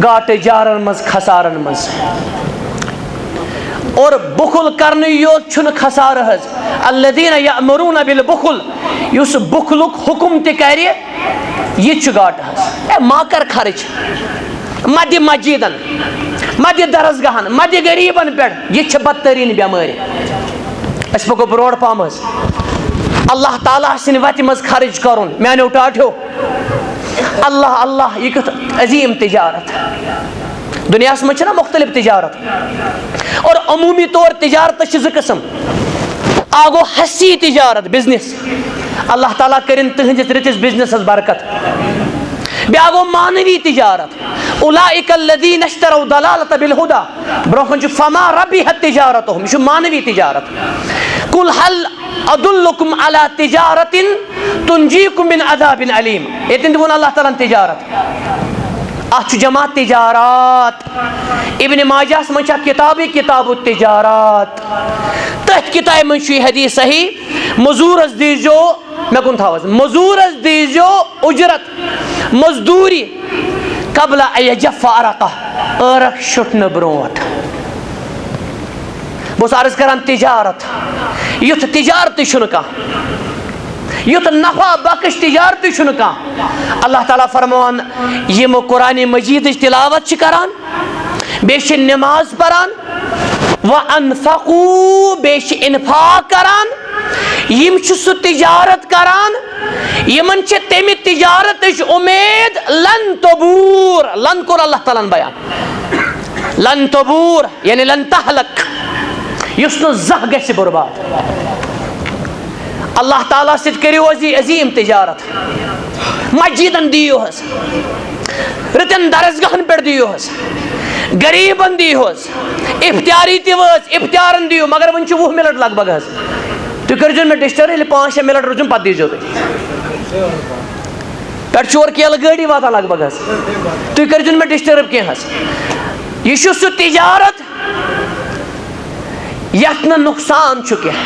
گاٹہٕ جارن منٛز خسارن منٛز اور بُخل کرنُے یوت چھُنہٕ خسارٕ حظ الذین یأمرون بالبخل یُس بُخلُک حُکم تہِ کرِ یہِ تہِ چھُ گاٹہٕ حظ اے ما کر خرٕچ ما دِ مسجدن ما دِ درسگاہن ما دِ غریٖبن پٮ۪ٹھ یہِ چھِ بدتریٖن بٮ۪مٲرۍ أسۍ پکو برونٛٹھ پہم حظ اللہ تعالیٰ سٕنٛدِ وتہِ منٛز خرٕچ کرُن میانیو ٹاٹھیو اللہ اللہ یہِ کیُتھ عظیٖم تجارت دُنیاہس منٛز چھِنہ مختلف تجارت اور عموٗمی طور تجارتس چھِ زٕ قٕسم اکھ گوٚو حسی تجارت بزنس اللہ تعالیٰ کٔرِنۍ تٕہنٛدِس رٕتِس بزنسس برکت بیاکھ گوٚو معنوی تجارت اولئک الذین اشتروا الضلالۃ بالہدی برونٛہہ کُن چھُ فما ربحت تجارتہم یہِ چھُ معنوی تجارت قل هل ادلکم علی تجارت تنجیکم من عذاب علیم ییٚتٮ۪ن تہِ ووٚن اللہ تعالیٰ ہن تجارت اتھ چھُ جمع تجارات ابن ماجہس منٛز چھِ اکھ کِتابٕے کِتاب التجارات تٔتھۍ کِتابہِ منٛز چھُ یہِ حدیٖث صحیح مٔزوٗرس دیٖزیو مےٚ کُن تھاو حظ مٔزوٗرس دیٖزیو اُجرت مزدوٗری قبل ان یجف عرقہ ٲرق شُٹھنہٕ برونٛٹھ بہٕ اوسُس عرض کران تجارت یُتھ تجارتٕے چھُنہٕ کانٛہہ یُتھ نفع بخش تجارت چھُنہٕ کانٛہہ. اللہ تعالیٰ فرمان یِم قرآنِ مجیدٕچ تلاوت چھِ کران بیٚیہِ چھِ نماز پران وَأَنفَقُوا بیٚیہِ چھِ اِنفاق کران یِم چھِ سُہ تجارت کران یِمن چھِ تمہِ تجارتٕچ اُمید لن تبوٗر. لن کوٚر اللہ تعالیٰ ہن بیان. لن تبوٗر یعنی لن تہلک یُس نہٕ زانٛہہ گژھِ برباد. اللہ تعالیٰ سۭتۍ کٔرِو عظیٖم تجارت. مسجدن دِیِو حظ, رٕتٮ۪ن درسگاہن پٮ۪ٹھ دِیِو حظ, غریٖبن دِیِو حظ, اِفتیاری تہِ حظ اِفتیارن دِیِو مگر وۄنۍ چھُ 20 مِنٹ لگ بگ حظ. تُہۍ کٔرۍزیو مےٚ ڈِسٹٔرب ییٚلہِ 5-6 مِنٹ روٗزِم پتہٕ دیٖزیو تُہۍ. پٮ۪ٹھٕ چھُ اورٕ کیلہٕ گٲڑی واتان لگ بگ حظ. تُہۍ کٔرۍزیو نہٕ مےٚ ڈِسٹٔرب کینٛہہ حظ. یہِ چھُ سُہ تجارت یتھ نہٕ نۄقصان چھُ کینٛہہ.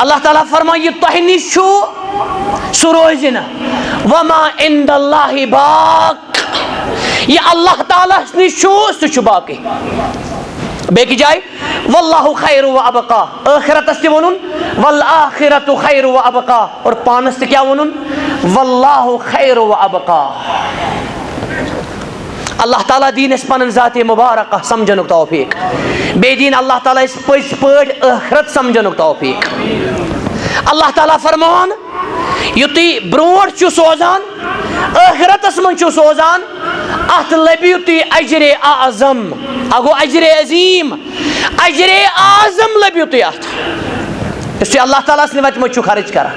اللہ تعالیٰ فرمایہِ یہِ تۄہہِ نِش چھُ سُہ روزِ نہٕ. وما عند اللہ باق یہ اللہ تعالیٰ نِش چھُ سُہ چھُ باقٕے. بیٚکہِ جایہِ واللہ خیر و ابقا ٲخرتس تہِ ووٚنُن والآخرۃ خیر و ابقا اور پانس تہِ کیٛاہ ووٚنُن واللہ خیر و ابقا. اللہ تعالیٰ دِیِن اَسہِ پنٕنۍ ذاتِ مُبارکہ سمجھنُک توفیٖق. بیٚیہِ دِیِن اللہ تعالیٰ اَسہِ پٔزۍ پٲٹھۍ ٲخرت سمجھنُک توفیٖق. اللہ تعالیٰ فرمان یہِ تُہۍ برونٛٹھ چھُو سوزان ٲخرتس منٛز چھُو سوزان اتھ لٔبِو تُہۍ اجرِ اعظم. گوٚو اجرِ عظیٖم اجرِ اعظم لٔبِو تُہۍ اتھ یُس تُہۍ اللہ تعالیٰ سٕنٛدِ وتہِ منٛز چھُو خرٕچ کران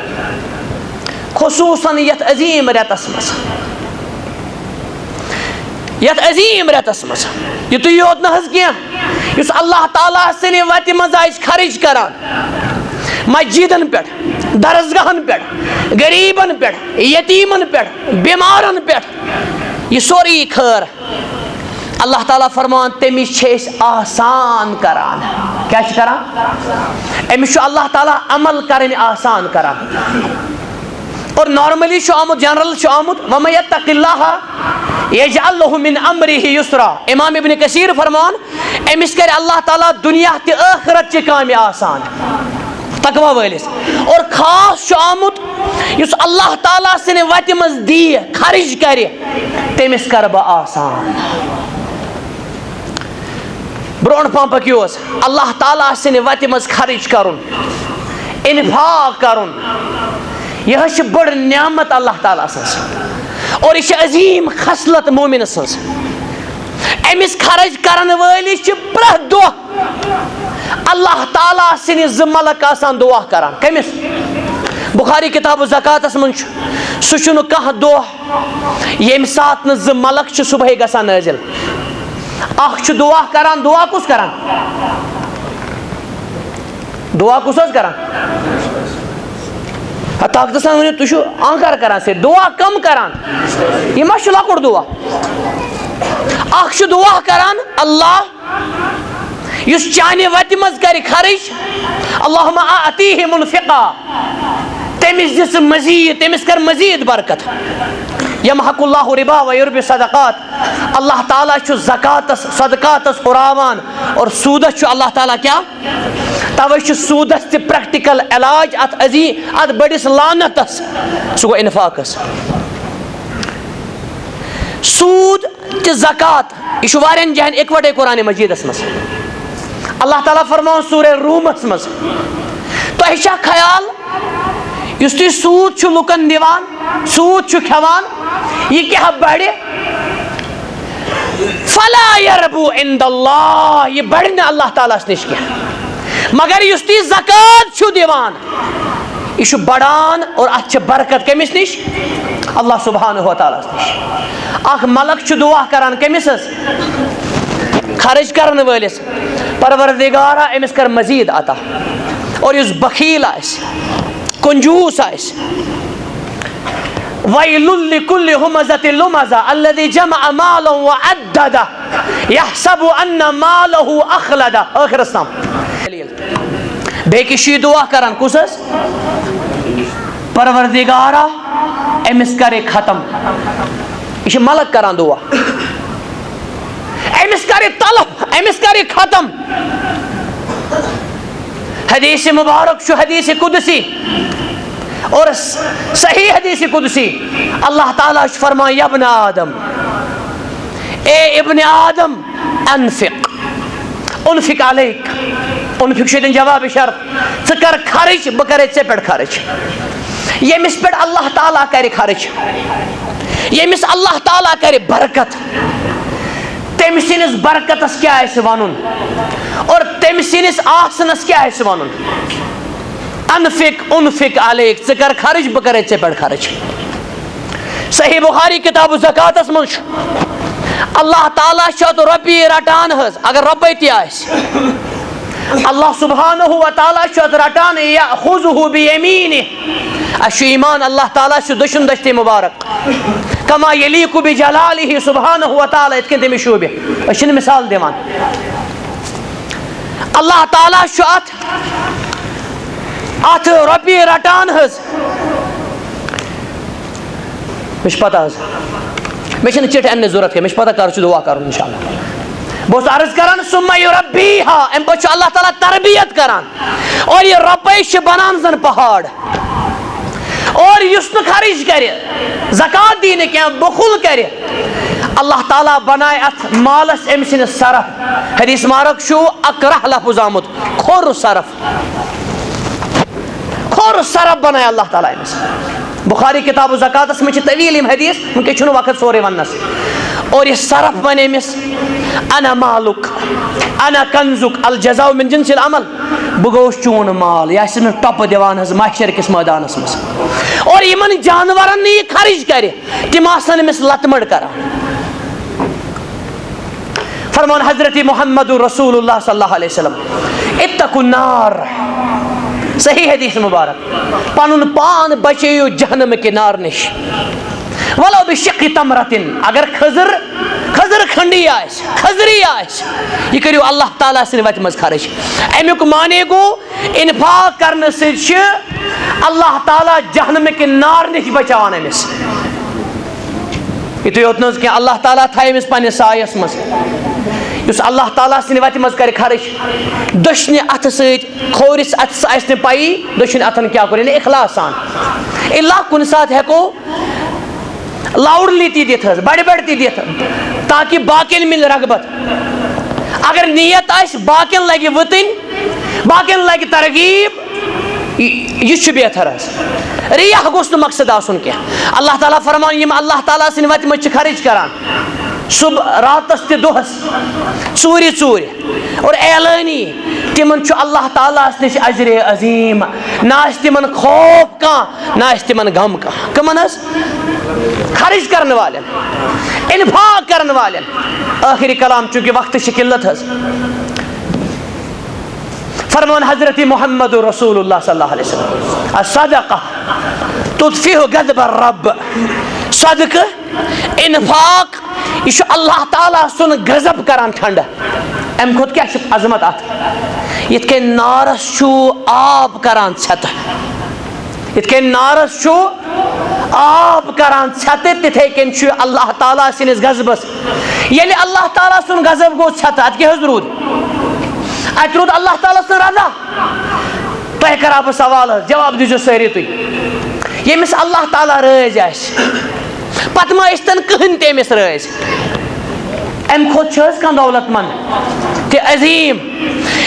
خصوٗصن یتھ عظیٖم رٮ۪تس منٛز. یتھ عظیٖم رٮ۪تس منٛز یِتُے یوت نہٕ حظ کینٛہہ یُس اللہ تعالیٰ سٕنٛدِ وتہِ منٛز آسہِ خرٕچ کران مسجدن پٮ۪ٹھ, درسگاہن پٮ۪ٹھ, غریٖبن پٮ۪ٹھ, یتیٖمن پٮ۪ٹھ, بٮ۪مارن پٮ۪ٹھ, یہِ سورُے خٲر اللہ تعالیٰ فرمان تٔمِس چھِ أسۍ آسان کران. کیٛاہ چھِ کران؟ أمِس چھُ اللہ تعالیٰ عمل کرٕنۍ آسان کران. اور نارملی چھُ آمُت جنرل چھُ آمُت وَمَن یَتَّقِ اللّٰهَ یَجْعَل لَہُ مِنْ أَمْرِهِ یُسرا. امام ابن کثیر فرمان أمِس کرِ اللہ تعالیٰ دُنیا تہِ ٲخرت چہِ کامہِ آسان تقوا وٲلِس. اور خاص چھُ آمُت یُس اللہ تعالیٰ سٕنٛدِ وتہِ منٛز دِیہِ خرٕچ کرِ تٔمِس کرٕ بہٕ آسان. برونٛٹھ پہم پٔکِو حظ. اللہ تعالیٰ سٕنٛدِ وتہِ منٛز خرٕچ کرُن, اِنفاق کرُن, یہ حظ چھِ بٔڑ نعمت اللہ تعالیٰ سٕنٛز اور یہِ چھِ عظیٖم خصلت مومِنہٕ سٕنٛز. أمِس خرٕچ کرن وٲلِس چھِ پرٛٮ۪تھ دۄہ اللہ تعالیٰ سٕنٛدِ 2 ملک آسان دُعا کران. کٔمِس؟ بخاری کِتابُ زکاتس منٛز چھُ سُہ چھُنہٕ کانٛہہ دۄہ ییٚمہِ ساتہٕ نہٕ 2 ملک چھِ صبحٲے گژھان نٲزِل. اکھ چھُ دُعا کران. دُعا کُس کران؟ دُعا کُس حظ کران؟ طاقتہٕ سان ؤنِو تُہۍ چھِو آنکار کران سے دُعا کم کران. یہِ ما چھُ لۄکُٹ دُعا. اکھ چھُ دُعا کران اللہ یُس چانہِ وتہِ منٛز کرِ خرٕچ اللہُمَ اعطیہ منفقا تٔمِس دِ ژٕ مزیٖد, تٔمِس کر مزیٖد برکت. یمحق اللہ ربا ویربی صدقات. اللہ تعالیٰ چھُ زکاتس صدقاتس ہُراوان اور سوٗدس چھُ اللہ تعالیٰ کیٛاہ توے چھُ سوٗدس تہِ پریکٹِکل علاج اتھ بٔڑِس لعنتس سُہ گوٚو انفاقس. سوٗد تہِ زکات یہِ چھُ واریاہن جاین اِکوٹے قرآنِ مجیدس منٛز. اللہ تعالیٰ فرماوان سورہ روٗمس منٛز تۄہہِ چھا خیال یُس تُہۍ سوٗد چھُ لُکن دِوان, سوٗد چھُ کھٮ۪وان, یہِ کیٛاہ بڑِ؟ فلا یربو عند اللہ, یہِ بڑِ نہٕ اللہ تعالیٰ ہس نِش کینٛہہ. مگر یُس تُہۍ زکات چھُو دِوان یہِ چھُ بڑان اور اتھ چھِ برکت. کٔمِس نِش؟ اللہ سبحانہ وتعالیٰ ہس نِش. اکھ ملک چھُ دُعا کران کٔمِس حظ؟ خرٕچ کرن وٲلِس. پروردگارا أمِس کر مزیٖد عطا. اور یُس بخیل آسہِ, کنجوٗس آسہِ, وَیْلٌ لِكُلِّ ہُمَزَةٍ لُمَزَةٍ الَّذِي جَمَعَ مَالًا وَعَدَّدَهُ يَحْسَبُ أَنَّ مَالَهُ أَخْلَدَهُ. ٲخرس تام. بیٚکہِ چھُ یہِ دُعا کران کُس حظ؟ پروردگارا أمِس کر یہِ ختم. یہِ چھِ ملک کران دُعا. أمِس کر یہِ طلب, أمِس کر یہِ ختم. حدیث مبارک شو حدیث قدسی اور صحیح حدیث قدسی اللہ تعالیٰ فرمائے یا ابن آدم، اے ابن آدم انفق علیک، انفق شدن جواب شرط، ژٕ کر خرچ بہ کرے ژے پٮ۪ٹھ خرچ. ییٚمِس پٮ۪ٹھ اللہ تعالیٰ کرِ خرچ، ییٚمِس اللہ تعالیٰ کرِ برکت، تٔمۍ سٕنٛدِس برکتس کیٛاہ آسہِ وَنُن اور تٔمۍ سٕنٛدِس آسنس کیٛاہ آسہِ وَنُن؟ انفق علیک، ژٕ کر خرچ بہ کرے ژے پٮ۪ٹھ خرچ. صحیح بخاری کتاب زکاتس منٛز چھُ اللہ تعالیٰ چھُ اتھ رۄپیہِ رٹان حظ، اگر رۄپے تہِ آسہِ اللہ سبحانہ و تعالیٰ چھُ اتھ رٹان یأخذہ بیمیٖنہِ. اَسہِ چھُ ایمان اللہ تعالیٰ چھُ دٔچھُن دٔستی مبارک کما یلیٖقُ بجلالہ سبحانہ و تعالیٰ، یِتھ کٔنۍ تٔمِس شوٗبہِ. أسۍ چھِنہٕ مثال دِوان. اللہ تعالیٰ چھُ اتھ رۄپیہِ رٹان حظ. مےٚ چھِ پتہ حظ، مےٚ چھِنہٕ چِٹھِ اننٕچ ضوٚرتھ کینٛہہ، مےٚ چھِ پتہ کر چھُ دعا کرُن انشاء اللہ. بہٕ اوسُس عرض کران ثم یربیہا، امہِ پتہٕ چھُ اللہ تعالیٰ تربیت کران اور یہِ رۄپے چھِ بنان زن پہاڑ. اور یُس نہٕ خرچ کرِ، زکات دی نہٕ کینٛہہ، بخل کرِ، اللہ تعالیٰ بنایہِ اتھ مالس أمۍ سٕنٛدِس صرف. حدیث مبارک چھُ اکرہ لفظ آمُت، کھوٚر صرف، کھوٚر صرف بنایہِ اللہ تعالیٰ أمِس. بخاری کتاب زکاتس منٛز چھِ طویل یِم حدیث، وٕنکٮ۪س چھُنہٕ وقت سورُے وننس. اور یہِ صرف بنہِ أمِس انا مالُک انا کنزُک الجزاء من جنس العمل، بہٕ گوٚوُس چون مال. یہِ آسہِ مےٚ ٹۄپہٕ دِوان حظ محشر کِس مٲدانس منٛز. اور یِمن جانورن نہٕ یہِ خرچ کرِ تِم آسن أمِس لتہٕ مٔڑ کران. فرمان حضرت محمد رسول اللہ صلی اللہ علیہ وسلم اتقوا النار. صحیح حدیث مبارک، پنُن پان بچٲیِو جہنم کہِ نار نِش ولو بشق تمرتن. اگر خضر کھنڈی آسہِ، خضری آسہِ، یہِ کٔرِو اللہ تعالیٰ سٕنٛدِ وتہِ منٛز خرچ. امیُک معنی گوٚو انفاق کرنہٕ سۭتۍ چھِ اللہ تعالیٰ جہنم کہِ نار نِش بچاوان أمِس. یِتُے یوت نہٕ حظ کینٛہہ، اللہ تعالیٰ تھایہِ أمِس پننِس سایس منٛز. یُس اللہ تعالیٰ سٕنٛدِ وتہِ منٛز کرِ خرچ، دٔچھنہِ اتھٕ سۭتۍ، کھوورِس اتھس آسہِ نہٕ پیی دٔچھُنۍ اتھن کیٛاہ کوٚر، یعنی اخلاص سان. اللہ کُنہِ ساتہٕ ہٮ۪کو لاؤڈلی تہِ دِتھ حظ، بڑِ بڑِ تہِ دِتھ تاکہِ باقین مِلہِ رغبت. اگر نیت آسہِ باقین لگہِ وٕتٕنۍ، باقین لگہِ ترغیب، یہِ چھُ بہتر حظ. ریاح گوٚژھ نہٕ مقصد آسُن کینٛہہ. اللہ تعالیٰ فرمان یِم اللہ تعالیٰ سٕنٛدِ وتہِ منٛز چھِ خرچ کران صبح راتس تہِ دۄہس ژوٗرِ ژوٗرِ اور اعلٲنی، تِمن چھُ اللہ تعالیٰ ہس نِش اجرِ عظیٖم. نہ آسہِ تِمن خوف کانٛہہ، نہ آسہِ تِمن غم کانٛہہ. کٕمن حظ؟ خرچ کرن والٮ۪ن، انفاق کرن والٮ۪ن. ٲخری کلام چوٗنکہِ وقتٕچ چھِ قلت حظ. فرمان حضرت محمد رسول اللہ صلی اللہ علیہ وسلم الصدقہ تطفئ غضب الرب. صدقہٕ، انفاق، یہِ چھُ اللہ تعالیٰ سُنٛد غضب کران ٹھنڈٕ. امہِ کھۄتہٕ کیٛاہ چھُ عظمت اتھ؟ یِتھ کٔنۍ نارس چھُ آب کران ژھٮ۪تہٕ، یِتھ کٔنۍ نارس چھُ آب کران ژھٮ۪تہٕ، تِتھے کٔنۍ چھُ اللہ تعالیٰ سٕنٛدِس غضبس. ییٚلہِ اللہ تعالیٰ سُنٛد غضب گوٚو ژھٮ۪تہٕ، اتہِ کیٛاہ حظ روٗد؟ اتہِ روٗد اللہ تعالیٰ سٕنٛز رضا. تۄہہِ کرہا بہٕ سوال حظ، جواب دیٖزیو سٲری تُہۍ. ییٚمِس اللہ تعالیٰ رٲضۍ آسہِ پتہٕ ما ٲسۍتن کٕہٕنۍ تہِ أمِس رٲضۍ، امہِ کھۄتہٕ چھِ حظ کانٛہہ دولت منٛد تہِ عظیٖم.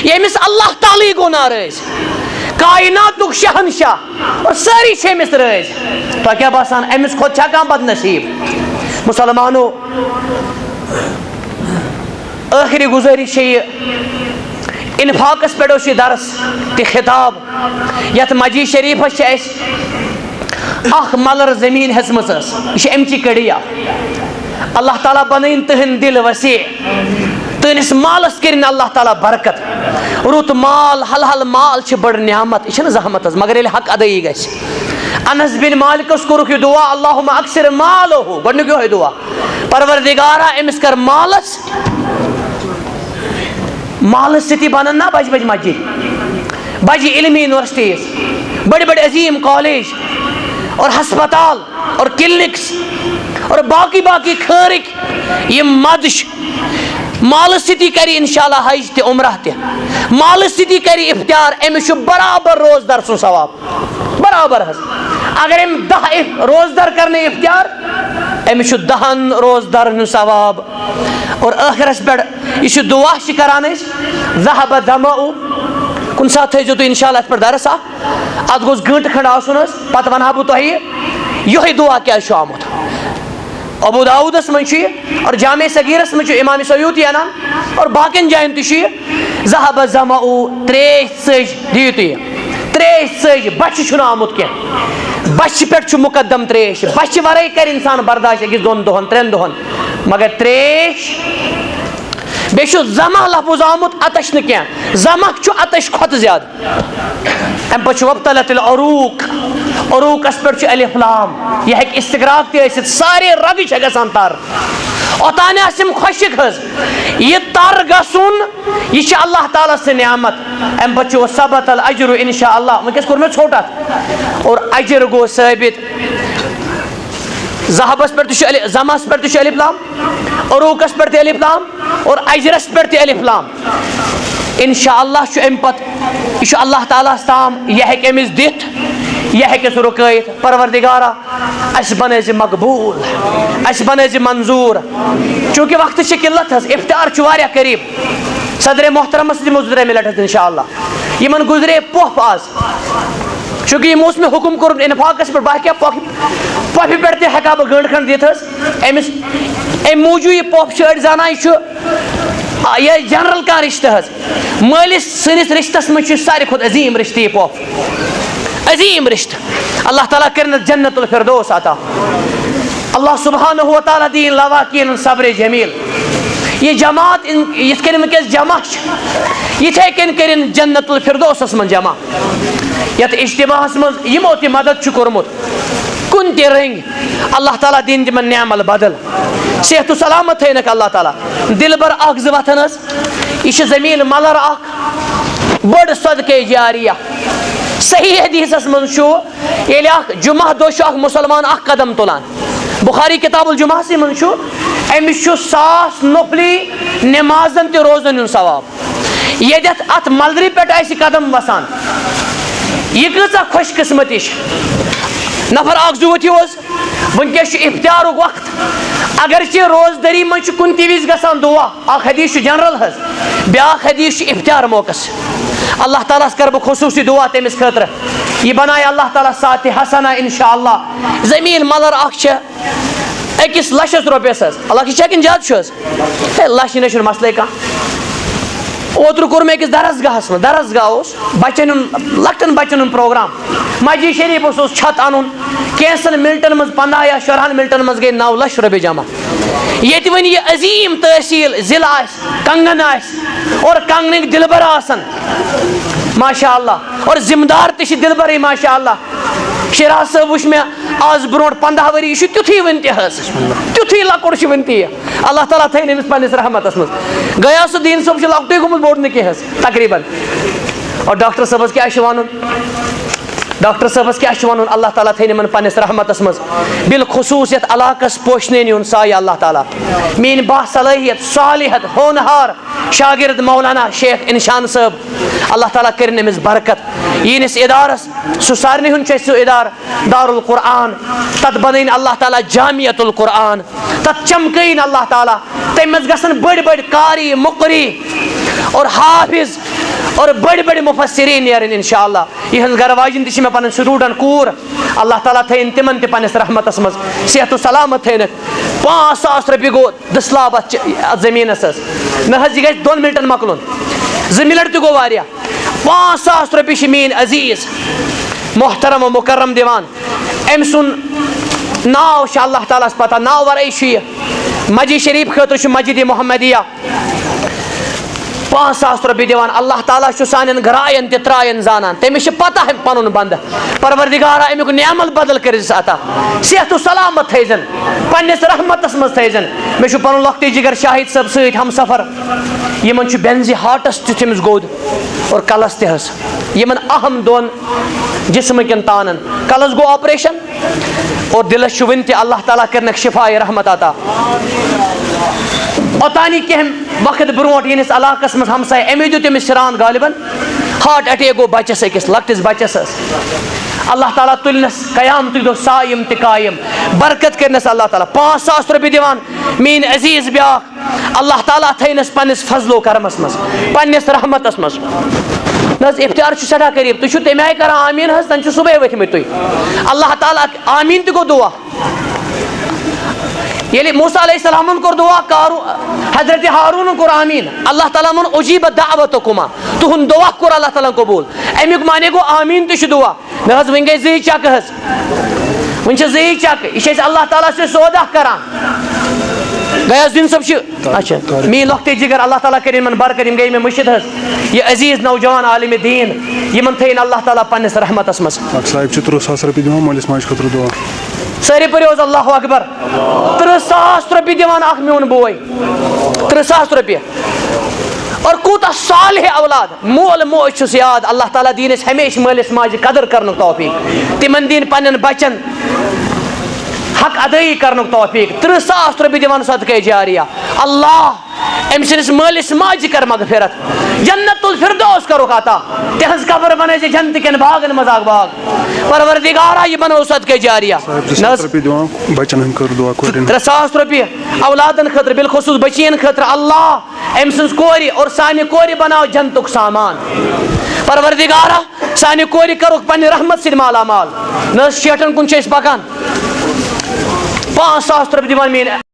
ییٚمِس اللہ تعالیٰ گوٚو ناراض، کائناتُک شہنشاہ اور سٲری چھِ أمِس رٲضۍ، تۄہہِ کیٛاہ باسان أمِس کھۄتہٕ چھا کانٛہہ بد نصیٖب؟ مُسلمانو، ٲخری گُزٲرِش چھےٚ یہِ، انفاقس پٮ۪ٹھ اوس یہِ درس تہِ خطاب. یتھ مسجد شریفس چھِ اَسہِ اکھ ملر زمیٖن ہٮ۪ژمٕژ ٲس، یہِ چھِ امچی کٔڑی اکھ. اللہ تعالیٰ بنٲیِن تٕہٕنٛدۍ دِل وسیع، تٕہٕنٛدِس مالس کٔرِنۍ اللہ تعالیٰ برکت. رُت مال، حلحل مال چھِ بٔڑ نعمت، یہِ چھنہٕ زحمت حظ، مگر ییٚلہِ حق ادٲیی گژھِ. انس بن مالکس کوٚرُکھ یہِ دعا اللہُمہ اکثر مالہُ، گۄڈنیُک یِہوے دعا، پروردگارا أمِس کر مالس، مالس سۭتی بنن نا بجہِ بجہِ مسجد، بجہِ علمی یونیورسٹیز، بڑِ بڑِ عظیٖم کالج اور ہسپتال اور کلنکس اور باقی باقی خٲرٕکۍ یِم مدٕ چھِ، مال ستی کری انشاءاللہ حج تہ عمرہ تہ مال ستی کری افطار امس برابر روزدار سن ثواب برابر حس اگر ام 10 روزدار کرنے افطار امس 10 روزدار ہن ثواب اور آخرس پہ یہ دعا کران ذہب دمع کن سات تھو تھی انشاءاللہ ات پہ درس ات گوس گنٹہ کھنڈ آسن پتہ ونہا بہ تہ یہ دعا کیا آمت ابو داؤدس من اور جامع صغیرس من امام سیوطی انان اور باقین جائن تہ ذہب ظمأ تریش ژج دیو تھی تریش ژج بچہ چھُنہٕ آمت کینٛہہ بچہ پہ مقدم تریش بچہ ورٲے کر انسان برداشت أکِس 2 دۄہن 3 دۄہن مگر تریش بیٚیہِ چھُ ظمأ لفظ آمت اتش نہٕ کینٛہہ ظمأ چھُ اتش کھۄتہٕ زیادٕ امہِ پتہٕ چھُ وابتلت العروق عروقس پہ الف لام یہ ہیٚکہِ استغراق تہ ٲسِتھ سارے رگہ چھِ گژھان تر اوتانۍ آسہِ یِم خۄشِک حظ یہ تر گژھُن یہ چھِ اللہ تعالیٰ سٕنٛز نعمت امہِ پتہٕ چھُ وثبت الاجر انشاء اللہ ونکیٚس کوٚر مےٚ ژھوٚٹ اتھ اور اجر گوٚو ثٲبت ذہبس پہ ظمأس پہ تہ الف لام عروقس پہ تہ الف لام اور اجرس پہ تہ الف لام انشاءاللہ چھُ امہِ پتہٕ یہ چھُ اللہ تعالیٰ تام یہ ہیٚکہِ أمِس دِتھ یہ ہیٚکہِ سُہ رُکٲیِتھ پروردگارا اَسہِ بنٲیزِ مقبوٗل اَسہِ بنٲیزِ منظوٗر چوٗنٛکہِ وقتٕچ چھِ قِلت حظ افطار چھُ واریاہ قریٖب صدرِ محترمس دِمو 2-3 مِنٹ حظ انشاءاللہ یِمن گُزرے پۄپھ آز چوٗنٛکہِ یِمو اوس مےٚ حُکُم کوٚرمُت انفاقس پٮ۪ٹھ بہٕ کیٛاہ پۄپھِ پٮ۪ٹھ تہِ ہٮ۪کہٕ ہا بہٕ گٲنٛٹہٕ کھنٛڈ دِتھ حظ أمِس اَمہِ موٗجوٗب یہِ پۄپھ چھِ أڑۍ زانان یہِ چھُ یہ جنرل کانٛہہ رِشتہٕ حظ مٲلِس سٲنِس رِشتس منٛز چھُ ساروی کھۄتہٕ عظیٖم رِشتہٕ یہِ پۄپھ عظیٖم رِشتہٕ اللہ تعالیٰ کٔرِنَس جنت الفردوس عطا اللہ سبحانہ و تعالیٰ دِیِن لواقین صبرِ جمیٖل یہ جماعت یِتھ کٔنۍ وٕنکیٚس جمع چھِ یِتھے کٔنۍ کٔرِن جنت الفردوسس منٛز جمع یتھ اجتماعس منٛز یِمو تہِ مدد چھُ کوٚرمُت کُنہِ تہِ رٔنگۍ اللہ تعالیٰ دِیِن تِمن نعمل بدل صحت و سلامت تھٲینکھ اللہ تعالیٰ دِلبر اکھ زٕ وتھن حظ یہ چھِ زمیٖن ملر اکھ بٔڑ صدقے جاریہ صحیح حدیثس منٛز چھُ ییٚلہِ اکھ جمعہ دۄہ چھُ اکھ مُسلمان اکھ قدم تُلان بخاری کتاب الجمعہسٕے منٛز چھُ أمِس چھُ 100 نفلی نمازن تہِ روزن ہُنٛد ثواب ییٚتٮ۪تھ اتھ ملرِ پٮ۪ٹھ آسہِ قدم وسان یہ کۭژاہ خۄش قسمتی چھِ نفر اکھ زٕ ؤتھِو حظ ونکیٚس چھُ افطارُک وقت اگرچہ روزدٔری منٛز چھُ کُنہِ تہِ وِزِ گژھان دعا اکھ حدیث چھُ جنرل حظ بیاکھ حدیث چھُ افطار موقعس اللہ تعالیٰ ہس کر بہٕ خصوٗصی دعا تٔمِس خٲطرٕ یہِ بنایہِ اللہ تعالیٰ ساتہِ حسنہ انشاءاللہ زمیٖن ملر اکھ چھےٚ أکِس لچھس رۄپیس حظ اللہ کی چیکِن زیادٕ چھُ حظ ہے لچھ نَے چھُنہٕ مسلے کانٛہہ اوترٕ کوٚر مےٚ أکِس درسگاہس منٛز درسگاہ اوس بچن ہُنٛد لۄکٹٮ۪ن بچن ہُنٛد پروگرام مسجد شریٖفس اوس چھت انُن کینٛژن منٹن منٛز 15 یا 16 منٹن منٛز گٔے 9 لچھ رۄپیہِ جمع ییٚتہِ وۄنۍ یہِ عظیٖم تحصیٖل ضلعہٕ آسہِ کنگن آسہِ اور کنگنٕکۍ دِلبر آسن ماشاء اللہ اور ذمہٕ دار تہِ چھِ دِلبرٕے ماشاء اللہ شراز صٲب وٕچھ مےٚ آز برونٛٹھ 15 ؤری یہِ چھُ تیُتھُے وٕنہِ تہِ حظ تیُتھُے لۄکُٹ چھُ وٕنہِ تہِ یہِ اللہ تعالیٰ تھٲیِن أمِس پننِس رحمتس منٛز غیاث الدیٖن صٲب چھُ لۄکٹُے گوٚمُت بوٚڑ نہٕ کینٛہہ حظ تقریٖبن اور ڈاکٹر صٲبس کیٛاہ چھُ وَنُن ڈاکٹر صٲبس کیٛاہ چھُ وَنُن اللہ تعالیٰ تھٲیِن یِمن پننِس رحمتس منٛز بالخصوٗص یتھ علاقس پوشنٲیِن یُن سایہِ اللہ تعالیٰ میٲنۍ باصلٲحیت صالحت ہونہار شاگرد مولانا شیخ انشان صٲب اللہ تعالیٰ کٔرِنۍ أمِس برکت یِہنِس ادارس سُہ سارنٕے ہُنٛد چھُ اَسہِ سُہ ادارٕ دارالقرآن تتھ بنٲیِن اللہ تعالیٰ جامعۃ القرآن تتھ چمکٲیِن اللہ تعالیٰ تمہِ منٛز گژھن بٔڑۍ بٔڑۍ قاری مُقری اور حافظ اور بڑی بڑی مفسرین نیرن انشاءاللہ یہنز گھر واجن تہِ چھِ مےٚ پنٕنۍ سٹوٗڈنٹ کوٗر اللہ تعالیٰ تھٲیِن تِمن تہِ پننِس رحمتس منٛز صحت و سلامت تھٲینکھ 5,000 رۄپیہِ گوٚو دٔسلاب اتھ زٔمیٖنس حظ نہ حظ یہِ گژھِ 2 منٹن مۄکلُن 2 منٹ تہِ گوٚو واریاہ 5,000 رۄپیہِ چھِ میٲنۍ عزیٖز محترم و مکرم دِوان أمۍ سُنٛد ناو چھُ اللہ تعالیٰ ہس پتہ ناو ورٲے چھُ یہِ مسجد شریٖف خٲطرٕ چھُ مسجد محمدیہ 5,000 رۄپیہِ دِوان اللہ تعالیٰ چھُ سانٮ۪ن گرایَن تہِ ترٛایَن زانان تٔمِس چھِ پتہ پنُن بنٛدٕ پروردگارا امیُک نعمل بدل کٔرِزِ عطا صحت و سلامت تھٲیزن پننِس رحمتس منٛز تھٲیزن مےٚ چھُ پنُن لۄکٹُے جگر شاہد صٲب سۭتۍ ہمسفر یِمن چھُ بٮ۪نزِ ہاٹس تہِ تٔمِس گوٚد اور کلس تہِ حظ یِمن اہم 2 جسمہٕ کٮ۪ن تانن کلس گوٚو آپریشن اور دلس ون تہ اللہ تعالیٰ کرنک شفا رحمت عطا. اوتانی کینٛہہ وقت برونٛٹھ یِنس علاقس منٛز ہمساے امی دیُت تٔمِس شران غالبن ہارٹ اٹیک گوٚو بچس أکِس لۄکٹِس بچس ٲس. اللہ تعالیٰ تُلنس قیامتٕکۍ دۄہ سایم تہِ قایم برکت کرنس اللہ تعالیٰ 5,000 رۄپیہِ دِوان. میٲنۍ عزیز بیاکھ اللہ تعالیٰ تھٲینس پننس فضلو کرمس منٛز پننس رحمتس منٛز. نہ حظ اختیار چھُ سٮ۪ٹھاہ قریٖب. تُہۍ چھِو تمہِ آیہِ کران آمیٖن حظ تَنہٕ چھِ صُبحٲے ؤتھمٕتۍ تُہۍ. اللہ تعالیٰ آمیٖن تہِ گوٚو دُعا. ییٚلہِ موسیٰ علیہ السلامن کوٚر دُعا حضرت ہاروٗنن کوٚر آمیٖن اللہ تعالیٰ ووٚن اُجیٖبت دعوتکما تُہُنٛد دُعا کوٚر اللہ تعالیٰ ہن قبوٗل. امیُک معنے گوٚو آمیٖن تہِ چھُ دُعا. نہ حظ وۄنۍ گٔے 2 چکہٕ حظ وۄنۍ چھِ 2 چکہٕ. یہِ چھِ أسۍ اللہ تعالیٰ سۭتۍ سودا کران. گٔے حظ دیٖن صٲب چھِ اچھا میٲنۍ لۄکٹے جگر اللہ تعالیٰ کٔرِنۍ یِمن برکت. یِم گٔے مےٚ مٔشِد حظ. یہِ عزیٖز نوجوان عالمِ دیٖن یِمن تھٲیِن اللہ تعالیٰ پننس رحمتس منٛز. صاحب چھِ 30,000 رۄپیہِ دِوان مٲلِس ماجہِ خٲطرٕ دُعا. سٲری پٔرِو حظ اللہ اکبر. 30,000 رۄپیہِ دِوان اکھ میون بوے 30,000 رۄپیہِ. اور کوٗتاہ صالح اولاد. مول موج چھُس یاد اللہ تعالیٰ دِیِن اَسہِ ہمیشہٕ مٲلِس ماجہِ قدر کرنُک توفیٖق. تِمن دِنۍ پننٮ۪ن بچن حق ادٲیی کرنُک توفیٖق. 30,000 رۄپیہِ دِوان صدقے جاریہ. اللہ أمۍ سٕنٛدِس مٲلِس ماجہِ کر مغفرت جنت الفردوس کرُکھ عطا. تِہنٛز قبر بنٲے زِ جنتہٕ کٮ۪ن باغن منٛز اکھ باغ. پروردگارا یہِ بنٲو صدقے جاریہ. 3,000 رۄپیہِ دِوان بچن ہٕنٛدۍ خٲطرٕ دُعا کورٮ۪ن. 3,000 رۄپیہِ اولادن خٲطرٕ بالخصوٗص بچین خٲطرٕ. اللہ أمۍ سٕنٛز کورِ اور سانہِ کورِ بناو جنتُک سامان. پروردگارا سانہِ کورِ کرُکھ پننہِ رحمت سۭتۍ مالا مال. نہ حظ شیٹھن کُن چھِ أسۍ پکان. 5,000 رۄپیہِ دِوان میٲنۍ